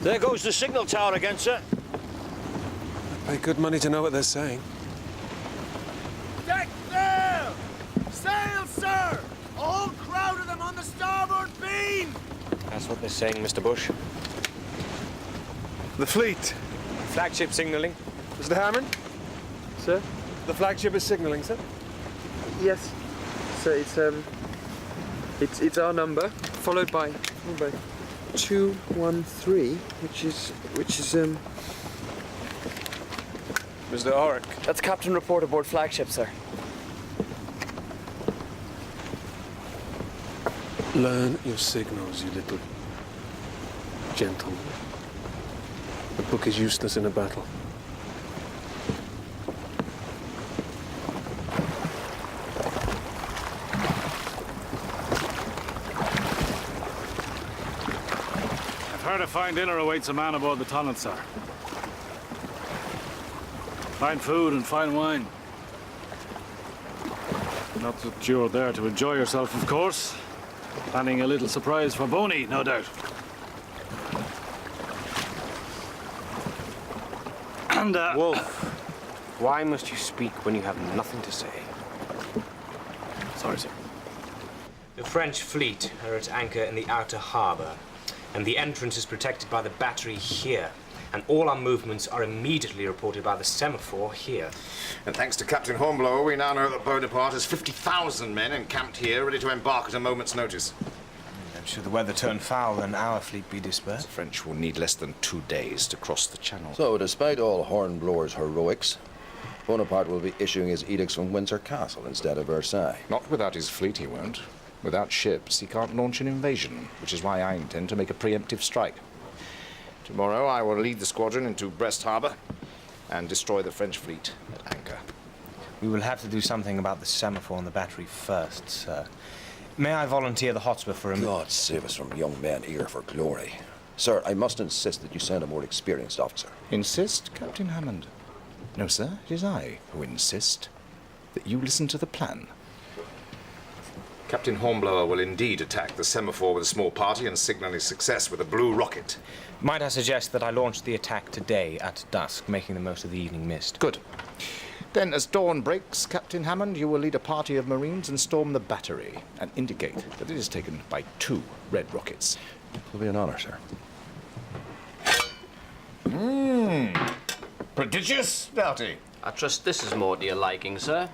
There goes the signal tower again, sir. Pay good money to know what they're saying. Deck there! Sail, sir! A whole crowd of them on the starboard beam! That's what they're saying, Mr. Bush. The fleet. Flagship signaling. Mr. Hammond? Sir? The flagship is signaling, sir? Yes. So it's our number, followed by 213, which is Mr. Oric. That's Captain Report aboard flagship, sir. Learn your signals, you little gentleman. The book is useless in a battle. I've heard a fine dinner awaits a man aboard the Tonnant, sir. Fine food and fine wine. Not that you're there to enjoy yourself, of course. Planning a little surprise for Boney, no doubt. And, Wolf, why must you speak when you have nothing to say? Sorry, sir. The French fleet are at anchor in the outer harbour, and the entrance is protected by the battery here. And all our movements are immediately reported by the semaphore here. And thanks to Captain Hornblower, we now know that Bonaparte has 50,000 men encamped here, ready to embark at a moment's notice. And should the weather turn foul and our fleet be dispersed? The French will need less than 2 days to cross the channel. So, despite all Hornblower's heroics, Bonaparte will be issuing his edicts from Windsor Castle instead of Versailles. Not without his fleet, he won't. Without ships, he can't launch an invasion, which is why I intend to make a preemptive strike. Tomorrow, I will lead the squadron into Brest Harbor and destroy the French fleet at anchor. We will have to do something about the semaphore and the battery first, sir. May I volunteer the Hotspur for a minute? God save us from young men eager for glory. Sir, I must insist that you send a more experienced officer. Insist, Captain Hammond? No, sir, it is I who insist that you listen to the plan. Captain Hornblower will indeed attack the semaphore with a small party and signal his success with a blue rocket. Might I suggest that I launch the attack today at dusk, making the most of the evening mist? Good. Then, as dawn breaks, Captain Hammond, you will lead a party of Marines and storm the battery and indicate that it is taken by 2 red rockets. It'll be an honor, sir. Prodigious, Doughty. I trust this is more to your liking, sir.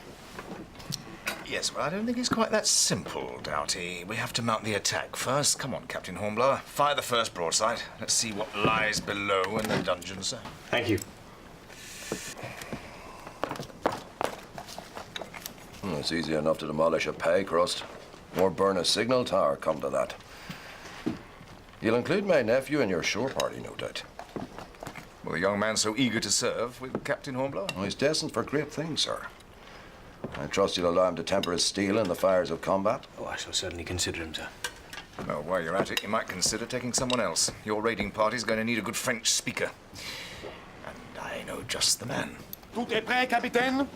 Yes, well, I don't think it's quite that simple, Doughty. We have to mount the attack first. Come on, Captain Hornblower. Fire the first broadside. Let's see what lies below in the dungeon, sir. Thank you. It's easy enough to demolish a pay crust. Or burn a signal tower, come to that. You'll include my nephew in your shore party, no doubt. Well, the young man so eager to serve with Captain Hornblower? Oh, he's destined for great things, sir. I trust you'll allow him to temper his steel in the fires of combat. Oh, I shall certainly consider him, sir. Well, while you're at it, you might consider taking someone else. Your raiding party's going to need a good French speaker. And I know just the man. Tout est prêt, capitaine?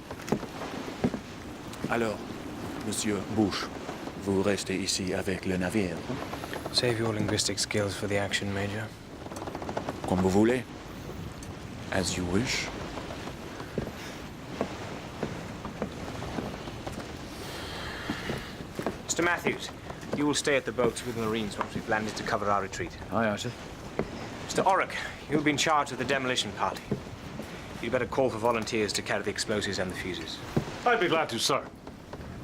Alors, Monsieur Bouche, vous restez ici avec le navire? Save your linguistic skills for the action, Major. Comme vous voulez. As you wish. Mr. Matthews, you will stay at the boats with the Marines once we've landed to cover our retreat. Aye, aye, sir. Mr. Orrick, you'll be in charge of the demolition party. You'd better call for volunteers to carry the explosives and the fuses. I'd be glad to, sir.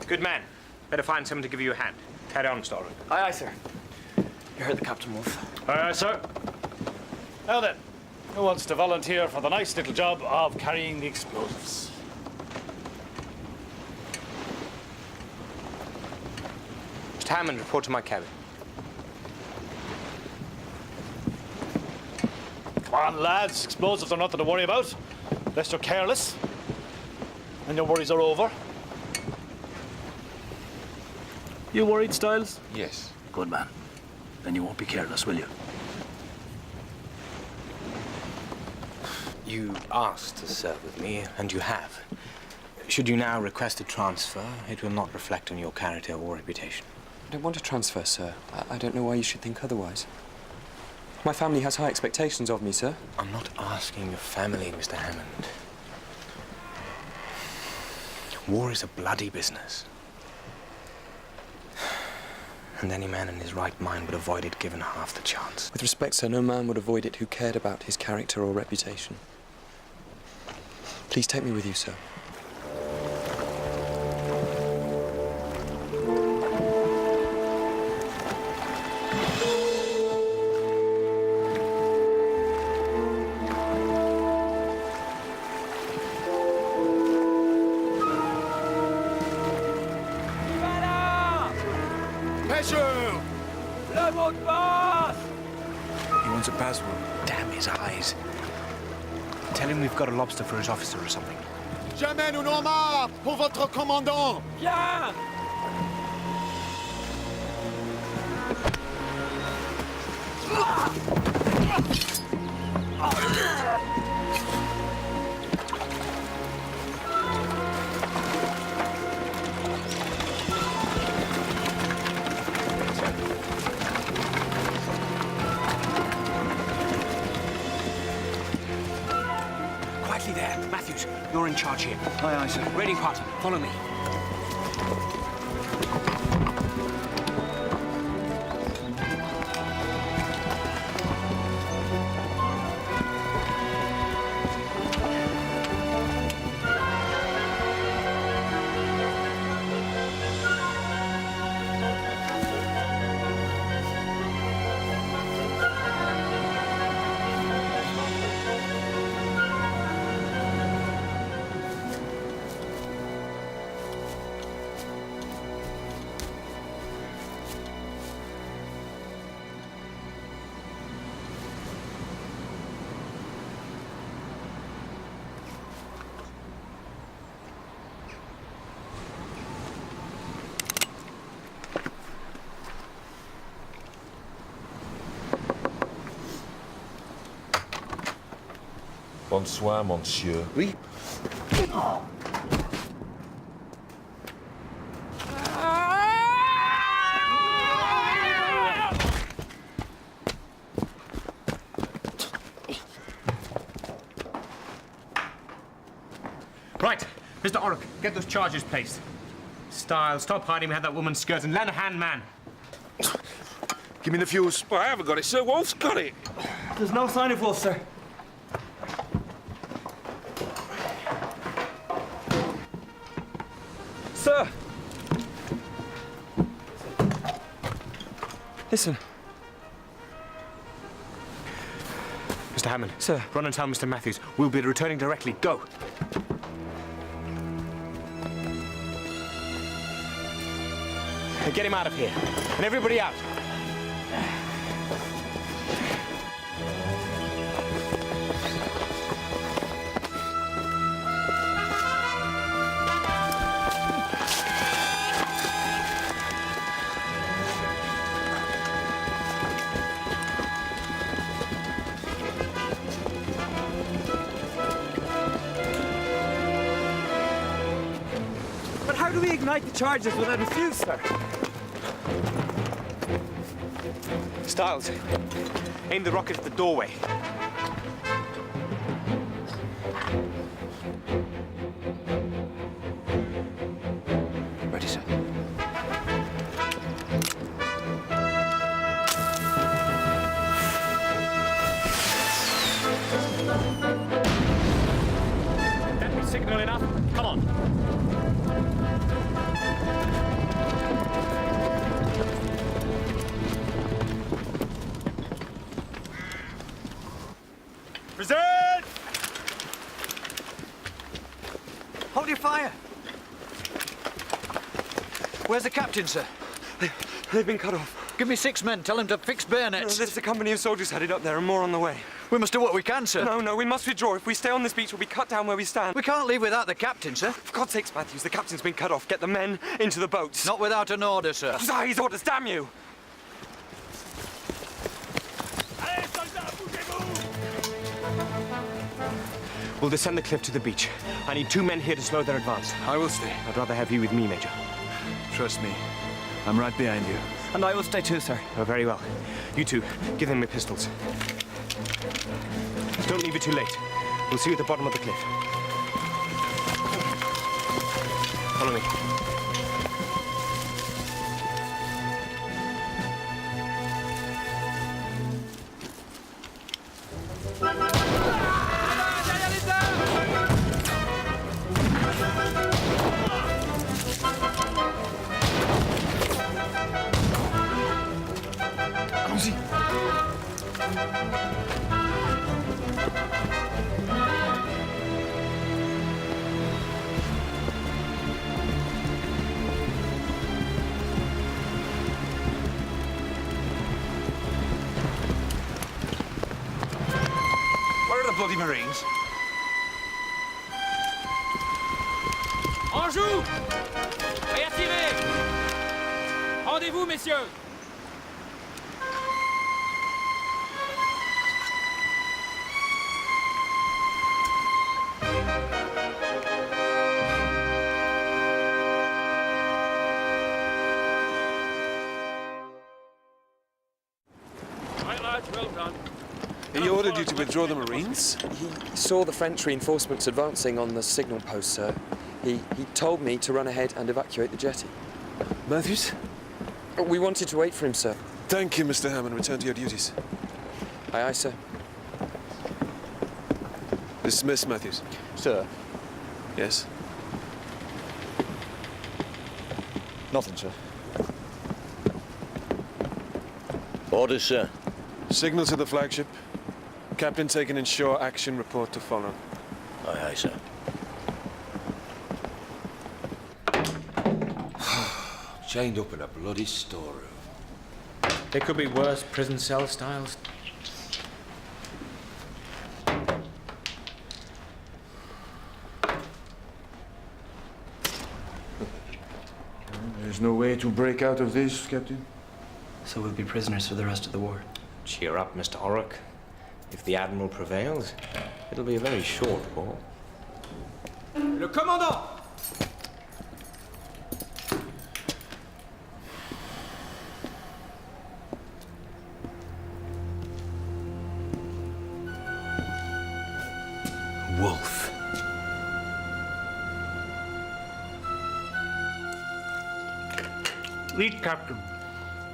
Good man. Better find someone to give you a hand. Carry on, Mr. Orrick. Aye, aye, sir. You heard the Captain, Wolf. Aye, aye, sir. Now then, who wants to volunteer for the nice little job of carrying the explosives? Mr. Hammond, report to my cabin. Come on, lads. Explosives are nothing to worry about. Unless you're careless. And your worries are over. You worried, Styles? Yes. Good man. Then you won't be careless, will you? You asked to serve with me, and you have. Should you now request a transfer, it will not reflect on your character or reputation. I don't want to transfer, sir. I don't know why you should think otherwise. My family has high expectations of me, sir. I'm not asking your family, Mr. Hammond. War is a bloody business. And any man in his right mind would avoid it given half the chance. With respect, sir, no man would avoid it who cared about his character or reputation. Please take me with you, sir. He wants a password. Damn his eyes. Tell him we've got a lobster for his officer or something. Jamais nous n'en marre pour votre commandant. Bien! Matthews, you're in charge here. Aye, aye, sir. Raiding party, follow me. Bonsoir, monsieur. Oui. Right, Mr. Orrock, get those charges placed. Stiles, stop hiding behind that woman's skirt and lend a hand, man. Give me the fuse. Well, I haven't got it, sir. Wolf's got it. There's no sign of Wolf, sir. Sir! Listen. Mr. Hammond. Sir. Run and tell Mr. Matthews. We'll be returning directly. Go. Get him out of here. And everybody out. But how do we ignite the charges without a fuse, sir? Stiles, aim the rocket at the doorway. Ready, sir. That be signal enough? Come on. Present! Hold your fire. Where's the captain, sir? They've been cut off. Give me 6 men. Tell him to fix bayonets. There's a company of soldiers headed up there and more on the way. We must do what we can, sir. No, we must withdraw. If we stay on this beach, we'll be cut down where we stand. We can't leave without the captain, sir. For God's sakes, Matthews, the captain's been cut off. Get the men into the boats. Not without an order, sir. His orders, damn you! We'll descend the cliff to the beach. I need 2 men here to slow their advance. I will stay. I'd rather have you with me, Major. Trust me. I'm right behind you. And I will stay too, sir. Oh, very well. You two, give them your pistols. Don't leave it too late. We'll see you at the bottom of the cliff. Follow me. Where are the bloody Marines? En joue! Et attirez! Rendez-vous, messieurs! Right, lads, well done. He ordered you to withdraw the Marines? He saw the French reinforcements advancing on the signal post, sir. He told me to run ahead and evacuate the jetty. Matthews? We wanted to wait for him, sir. Thank you, Mr. Hammond. Return to your duties. Aye, aye, sir. Dismiss, Matthews. Sir? Yes? Nothing, sir. Orders, sir. Signal to the flagship. Captain taken in shore, action report to follow. Aye, aye, sir. Chained up in a bloody storeroom. There could be worse prison cell styles. There's no way to break out of this, Captain? So we'll be prisoners for the rest of the war. Cheer up, Mr. Orrock. If the Admiral prevails, it'll be a very short war. Le commandant! Wolf. Eat, Captain.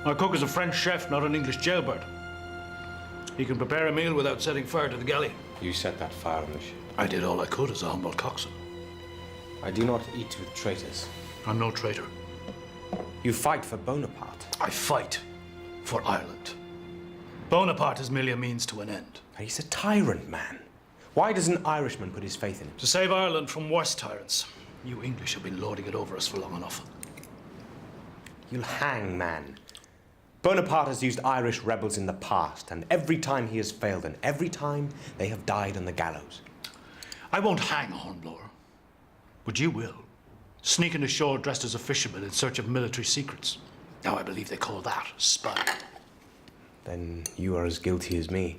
My cook is a French chef, not an English jailbird. He can prepare a meal without setting fire to the galley. You set that fire on the ship. I did all I could as a humble coxswain. I do not eat with traitors. I'm no traitor. You fight for Bonaparte. I fight for Ireland. Bonaparte is merely a means to an end. He's a tyrant, man. Why does an Irishman put his faith in him? To save Ireland from worse tyrants. You English have been lording it over us for long enough. You'll hang, man. Bonaparte has used Irish rebels in the past, and every time he has failed, and every time they have died on the gallows. I won't hang Hornblower, but you will. Sneaking ashore dressed as a fisherman in search of military secrets. Now I believe they call that spying. Then you are as guilty as me.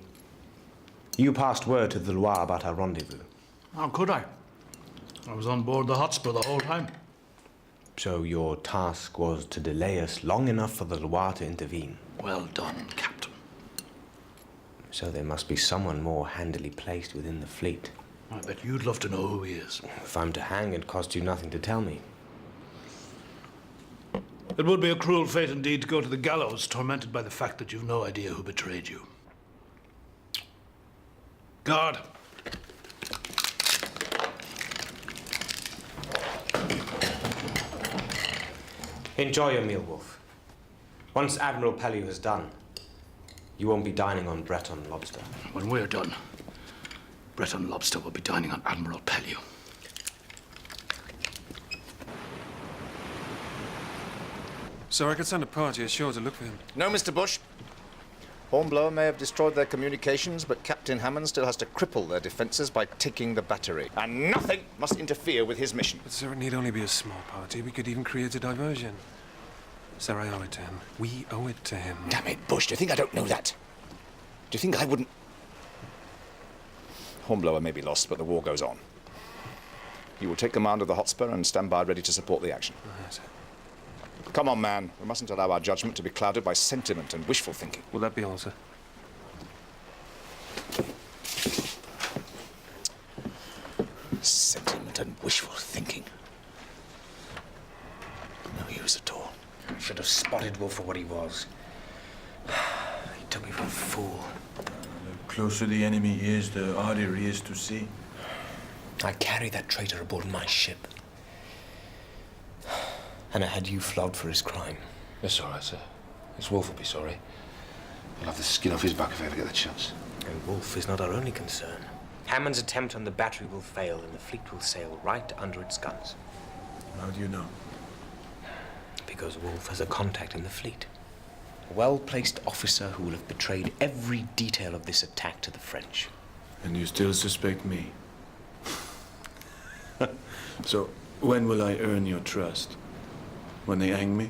You passed word to the Loire about our rendezvous. How could I? I was on board the Hotspur the whole time. So your task was to delay us long enough for the Loire to intervene. Well done, Captain. So there must be someone more handily placed within the fleet. I bet you'd love to know who he is. If I'm to hang, it costs you nothing to tell me. It would be a cruel fate indeed to go to the gallows, tormented by the fact that you've no idea who betrayed you. Guard. Enjoy your meal, Wolf. Once Admiral Pellew has done, you won't be dining on Breton lobster. When we're done, Breton lobster will be dining on Admiral Pellew. So I could send a party ashore to look for him. No, Mr. Bush. Hornblower may have destroyed their communications, but Captain Hammond still has to cripple their defences by taking the battery. And nothing must interfere with his mission. But, sir, it need only be a small party. We could even create a diversion. Sir, I owe it to him. We owe it to him. Damn it, Bush, do you think I don't know that? Do you think I wouldn't... Hornblower may be lost, but the war goes on. You will take command of the Hotspur and stand by ready to support the action. Yes, sir. Come on, man. We mustn't allow our judgment to be clouded by sentiment and wishful thinking. Will that be all, sir? Sentiment and wishful thinking. No use at all. I should have spotted Wolf for what he was. He took me for a fool. The closer the enemy is, the harder he is to see. I carried that traitor aboard my ship. And I had you flogged for his crime. It's all right, sir. His Wolf will be sorry. He'll have the skin off his back if I ever get the chance. And Wolf is not our only concern. Hammond's attempt on the battery will fail, and the fleet will sail right under its guns. How do you know? Because Wolf has a contact in the fleet. A well-placed officer who will have betrayed every detail of this attack to the French. And you still suspect me? So, when will I earn your trust? When they hang me?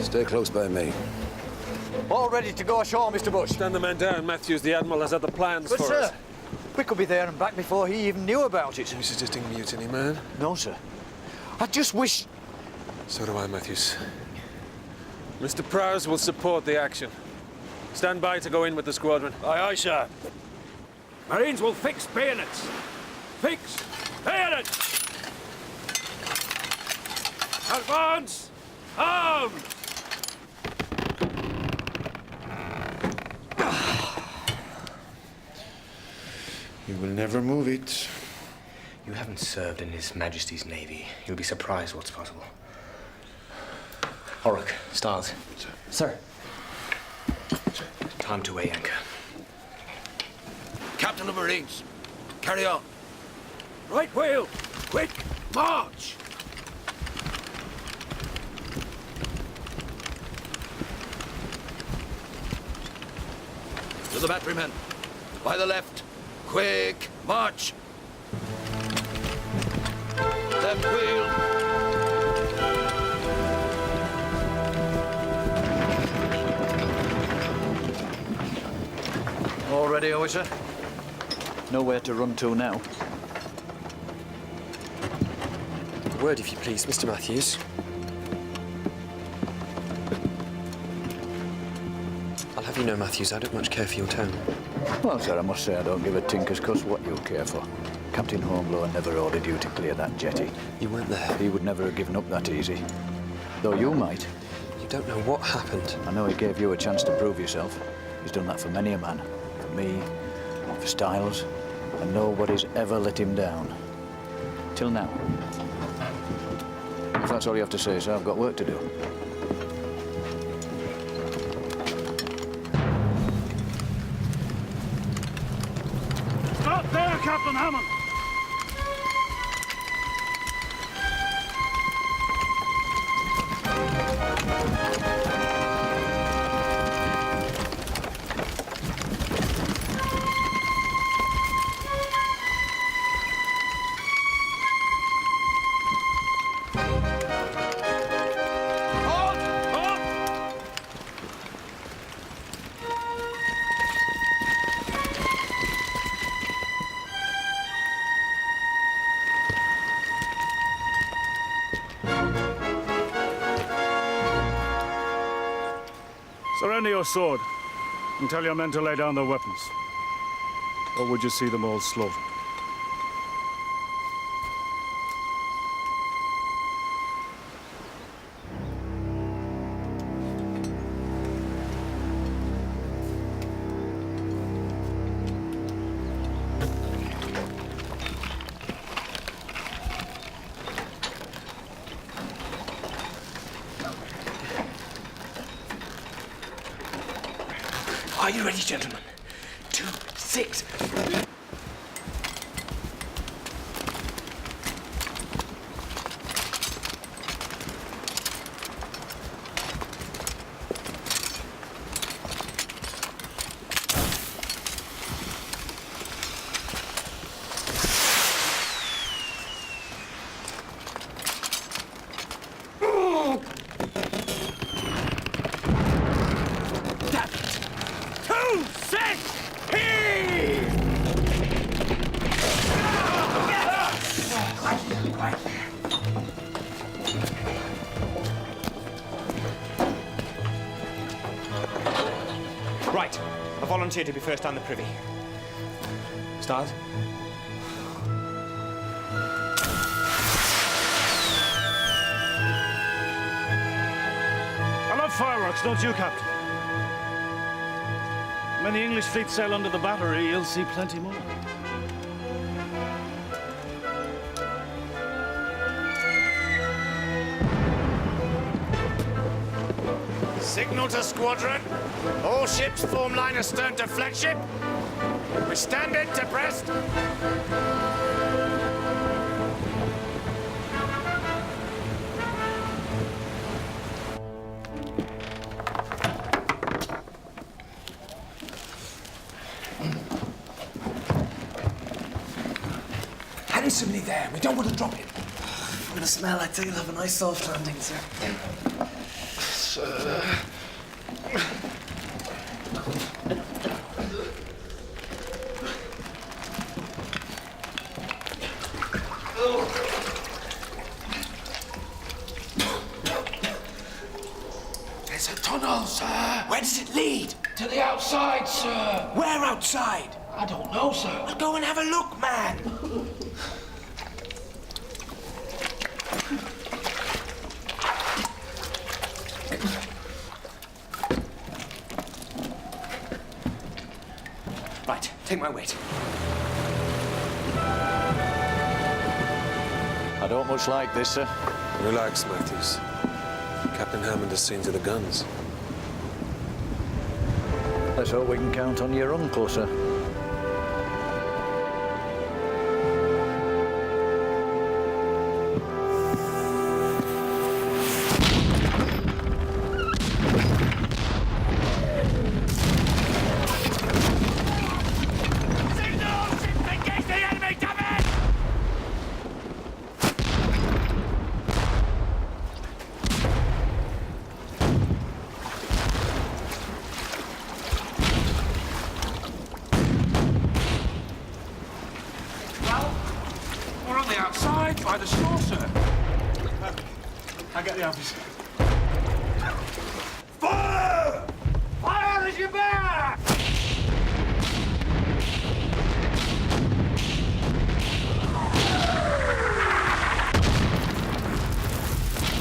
Stay close by me. All ready to go ashore, Mr. Bush. Stand the man down, Matthews. The Admiral has other plans But, for sir, us. we could be there and back before he even knew about it. Are you suggesting mutiny, man? No, sir. I just wish... So do I, Matthews. Mr. Prowse will support the action. Stand by to go in with the squadron. Aye, aye, sir. Marines will fix bayonets. Fix bayonets! Advance! Arms! You will never move it. You haven't served in His Majesty's Navy. You'll be surprised what's possible. Horrock, Stiles. Sir. Time to weigh anchor. Captain of Marines, carry on. Right wheel! Quick! March! To the batterymen. By the left. Quick, march. Left wheel. All ready, are we, sir? Nowhere to run to now. A word, if you please, Mr. Matthews. I'll have you know, Matthews, I don't much care for your tone. Well, sir, I must say I don't give a tinker's cuss what you care for. Captain Hornblower never ordered you to clear that jetty. You weren't there. He would never have given up that easy. Though you might. You don't know what happened. I know he gave you a chance to prove yourself. He's done that for many a man. For me, for Stiles, and nobody's ever let him down. Till now. If that's all you have to say, sir, I've got work to do. Stop there, Captain Hammond! Surrender your sword and tell your men to lay down their weapons. Or would you see them all slaughtered? Are you ready, gentlemen? 2, 6. Right. I volunteer to be first down the privy. Stiles? I love fireworks, don't you, Captain? When the English fleet sail under the battery, you'll see plenty more. Signal to squadron. All ships form line astern to flagship. We stand in to Brest. Handsomely there. We don't want to drop it. From the smell, I tell you'll have a nice soft landing, sir. sir. There's a tunnel, sir. Where does it lead? To the outside, sir. Where outside? I don't know, sir. Well, go and have a look, man. Right, take my weight. I don't much like this, sir. Relax, Matthews. Captain Hammond has seen to the guns. Let's hope we can count on your uncle, sir. We're on the outside by the shore, sir. I'll get the others. Fire! Fire as you bear!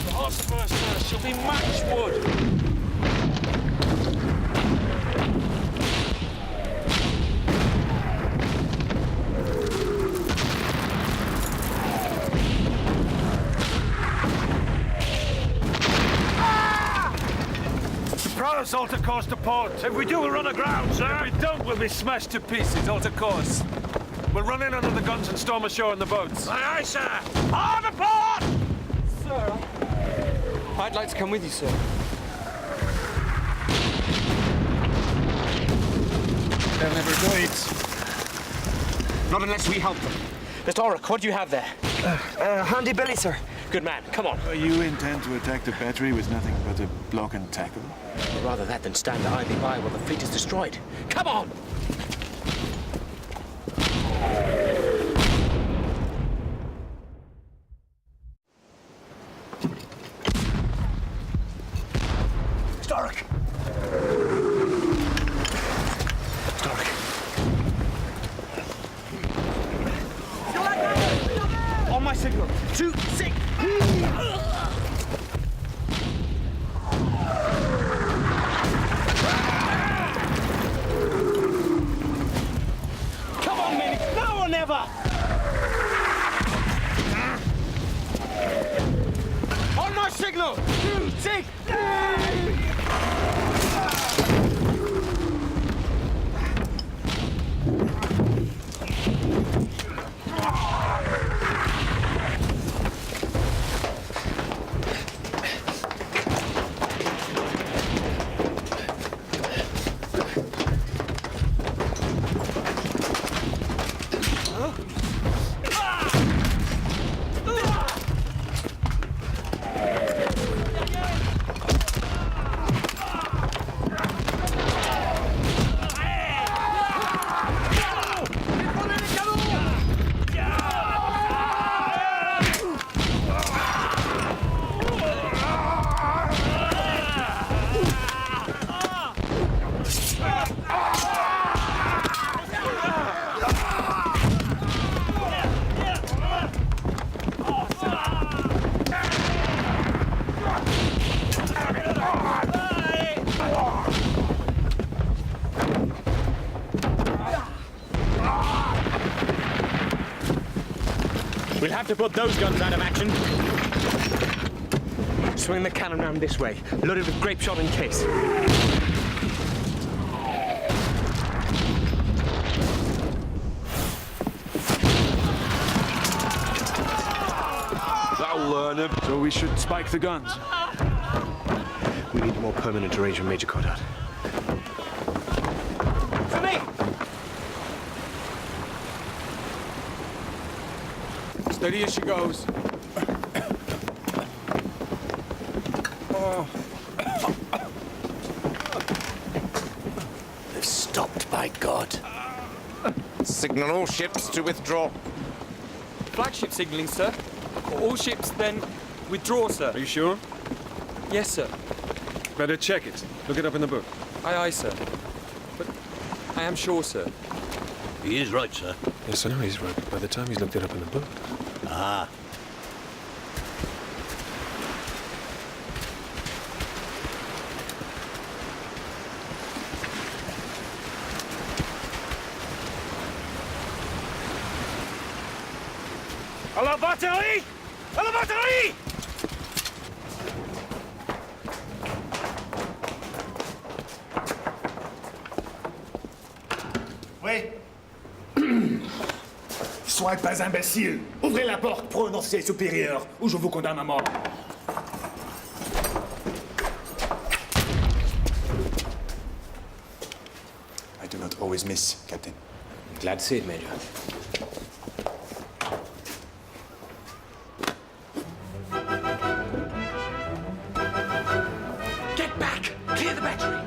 The Hotspur, sir, shall be matchwood. Prowess, alter course to port. If we do, we'll run aground, sir. If we don't, we'll be smashed to pieces, alter course. We'll run in under the guns and storm ashore in the boats. Aye, aye, sir. Hard a port! Sir, I'd like to come with you, sir. They'll never do it. Not unless we help them. Mr. Orrick, what do you have there? Handy Billy, sir. Good man, come on. You intend to attack the battery with nothing but a block and tackle? Rather that than stand idly by while the fleet is destroyed. Come on! Stark! On my signal. 2, 6. Come on, men. Now or never. On my signal. 2, 6. We'll have to put those guns out of action. Swing the cannon round this way, loaded with grape shot and case. That'll learn him. So we should spike the guns. We need a more permanent arrangement, Major Coddard. For me! Steady as she goes. Oh. stopped, by God. Signal all ships to withdraw. Flagship signalling, sir. All ships then withdraw, sir. Are you sure? Yes, sir. Better check it. Look it up in the book. Aye, aye, sir. But I am sure, sir. He is right, sir. Yes, I know he's right, but by the time he's looked it up in the book. Ah. À la batterie! À la batterie! Oui. Soyez pas imbécile. Ouvrez la porte, prononcez supérieur, ou je vous condamne à mort. I do not always miss, Captain. Glad to see it, Major. Get back! Clear the battery!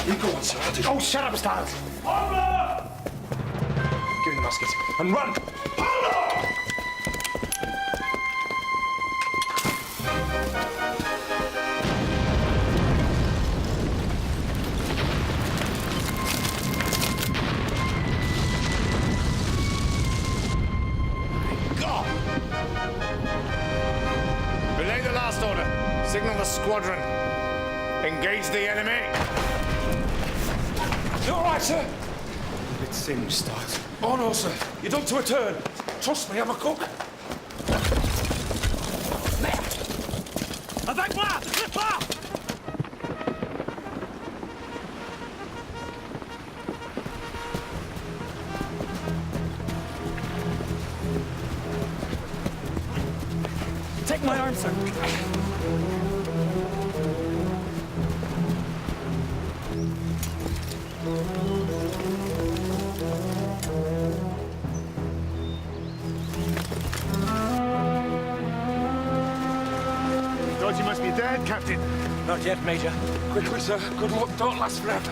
You go on, sir. Oh, shut up, Stiles! Hornblower! Give me the musket and run! Go! Relay the last order. Signal the squadron. Engage the enemy. You all right, sir? It seems, Stiles. Oh, no, sir. You're done to a turn. Trust me, I'm a cook. Avec moi! Avec moi! Take my arm, sir. Thought you must be dead, Captain. Not yet, Major. Quickly, sir. Good luck don't last forever.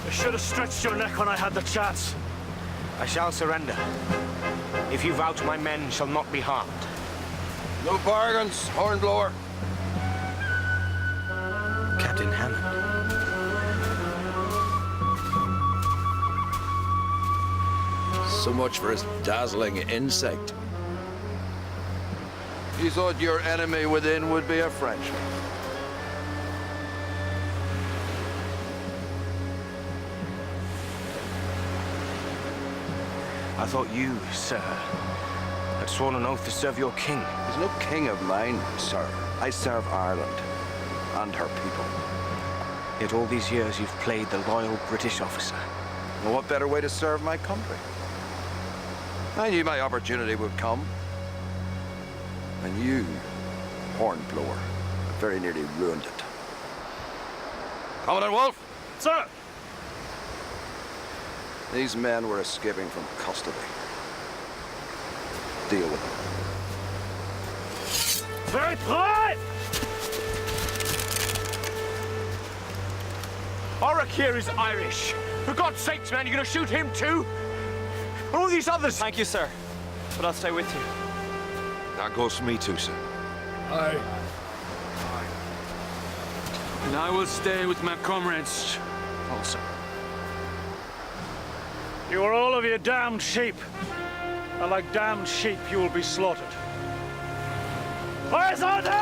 I should have stretched your neck when I had the chance. I shall surrender. If you vouch, my men shall not be harmed. No bargains, Hornblower. Captain Hammond. So much for his dazzling insect. You thought your enemy within would be a Frenchman. I thought you, sir, had sworn an oath to serve your king. There's no king of mine, sir. I serve Ireland and her people. Yet all these years you've played the loyal British officer. Well, what better way to serve my country? I knew my opportunity would come. And you, Hornblower, very nearly ruined it. Commandant Wolfe! Sir! These men were escaping from custody. Deal with them. Very prime! Oric here is Irish. For God's sakes, man, you're gonna shoot him too? All these others. Thank you, sir. But I'll stay with you. That goes for me too, sir. Aye. And I will stay with my comrades also. You are all of you damned sheep. And like damned sheep, you will be slaughtered. Where's order?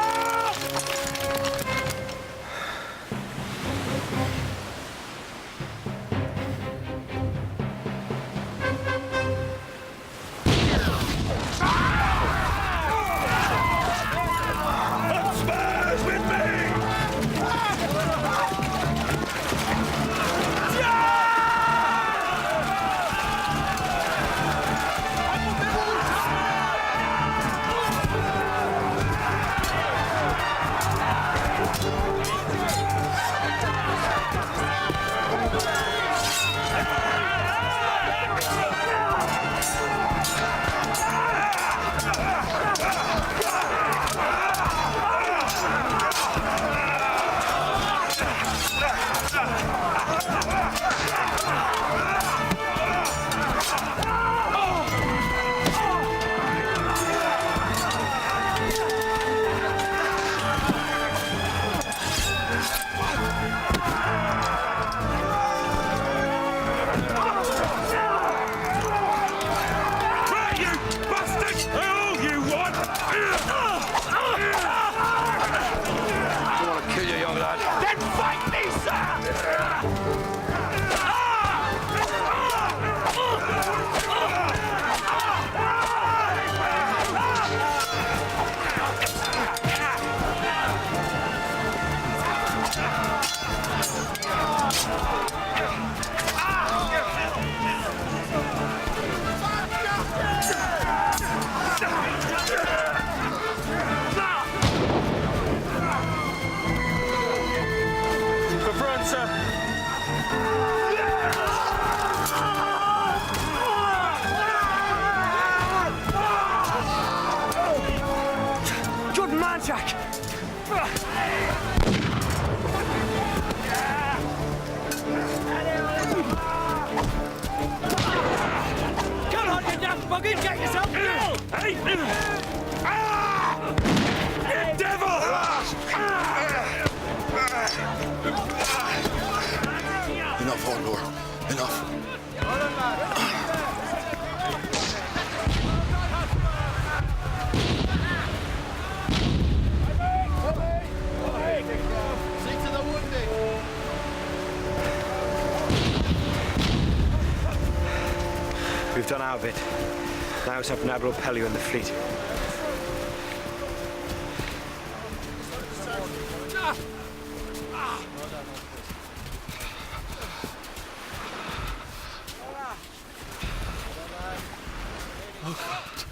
You get yourself killed! Hey! You devil! Enough, Hornblower. Enough. We've done our bit. Now it's up to Admiral Pellew and the fleet. Oh, God.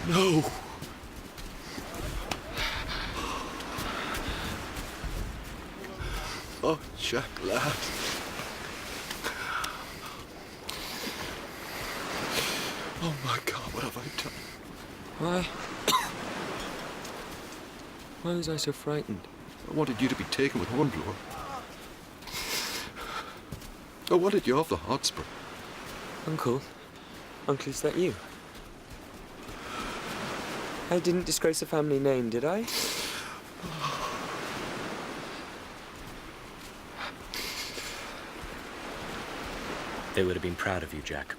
No. Oh, Jack, lad. Oh, my God, what have I done? Why? Why was I so frightened? I wanted you to be taken with Hornblower. I wanted you off the Hotspur. Uncle? Uncle, is that you? I didn't disgrace the family name, did I? They would have been proud of you, Jack.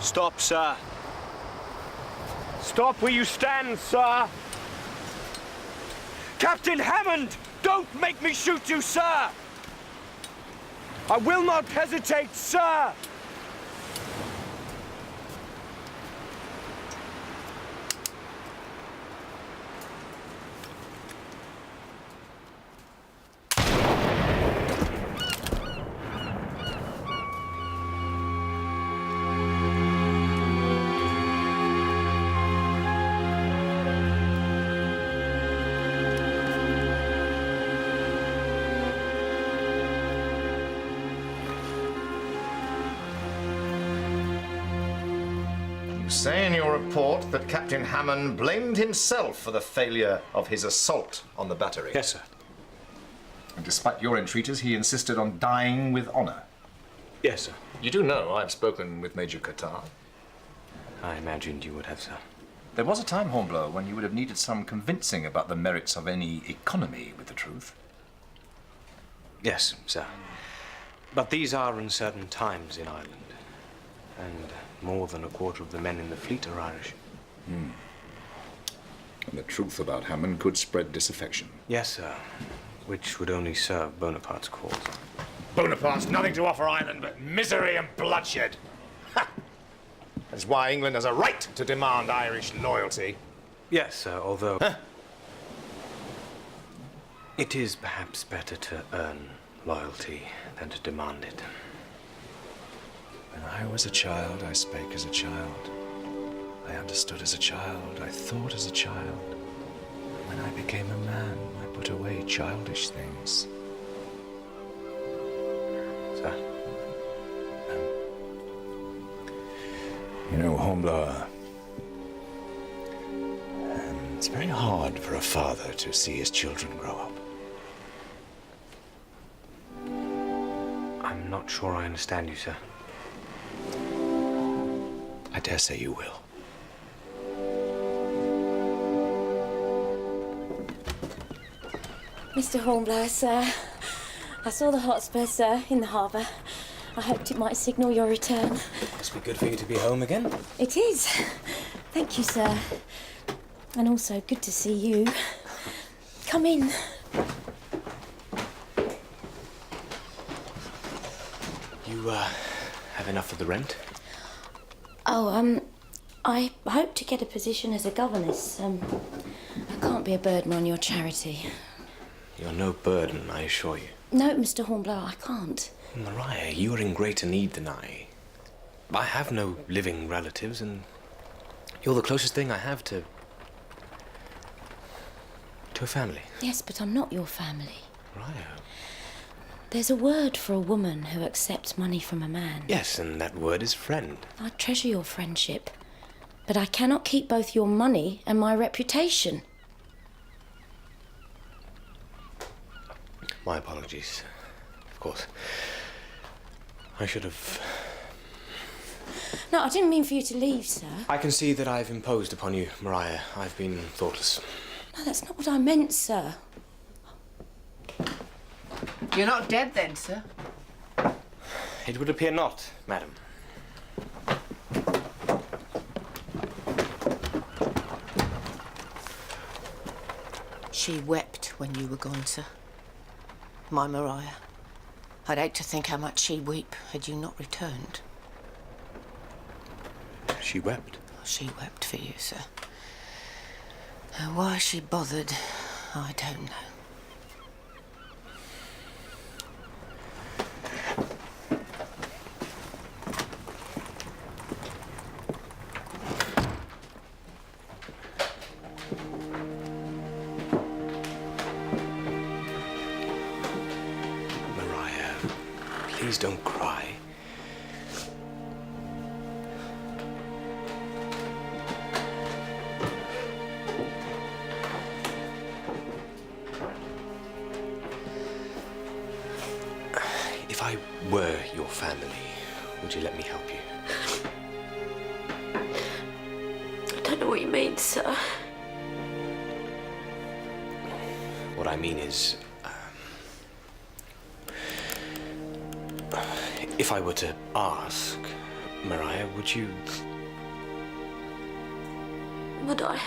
Stop, sir. Stop where you stand, sir. Captain Hammond, don't make me shoot you, sir. I will not hesitate, sir. Say in your report that Captain Hammond blamed himself for the failure of his assault on the battery. Yes, sir. And despite your entreaties, he insisted on dying with honor. Yes, sir. You do know I've spoken with Major Qatar. I imagined you would have, sir. There was a time, Hornblower, when you would have needed some convincing about the merits of any economy with the truth. Yes, sir. But these are uncertain times in Ireland. And more than a quarter of the men in the fleet are Irish. And the truth about Hammond could spread disaffection. Yes, sir. Which would only serve Bonaparte's cause. Bonaparte's nothing to offer Ireland but misery and bloodshed. Ha! That's why England has a right to demand Irish loyalty. Yes, sir, although... It is perhaps better to earn loyalty than to demand it. When I was a child, I spake as a child. I understood as a child. I thought as a child. When I became a man, I put away childish things. Sir? You know, Hornblower, it's very hard for a father to see his children grow up. I'm not sure I understand you, sir. I dare say you will. Mr. Hornblower, sir. I saw the Hotspur, sir, in the harbour. I hoped it might signal your return. Must be good for you to be home again. It is. Thank you, sir. And also good to see you. Come in. You, have enough for the rent? Oh, I hope to get a position as a governess. I can't be a burden on your charity. You're no burden, I assure you. No, Mr. Hornblower, I can't. Mariah, you are in greater need than I. I have no living relatives, and you're the closest thing I have to a family. Yes, but I'm not your family. Mariah. There's a word for a woman who accepts money from a man. Yes, and that word is friend. I treasure your friendship, but I cannot keep both your money and my reputation. My apologies. Of course. I should have... No, I didn't mean for you to leave, sir. I can see that I've imposed upon you, Mariah. I've been thoughtless. No, that's not what I meant, sir. You're not dead then, sir? It would appear not, madam. She wept when you were gone, sir. My Mariah. I'd hate to think how much she'd weep had you not returned. She wept? She wept for you, sir. And why she bothered, I don't know. Mariah, please don't cry. If I were your family, would you let me help you? I don't know what you mean, sir. What I mean is, if I were to ask, Mariah, would you... Would I?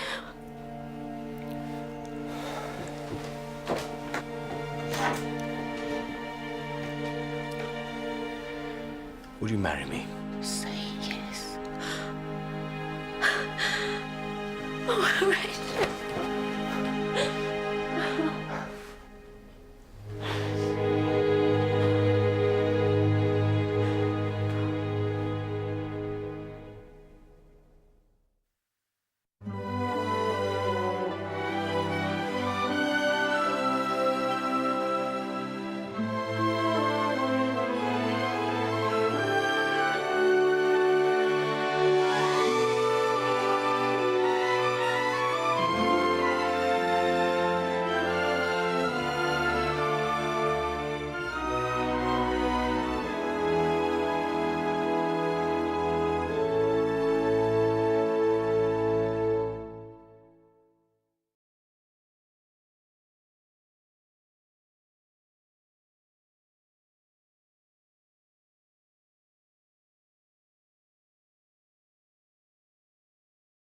Would you marry me? Say yes. All right.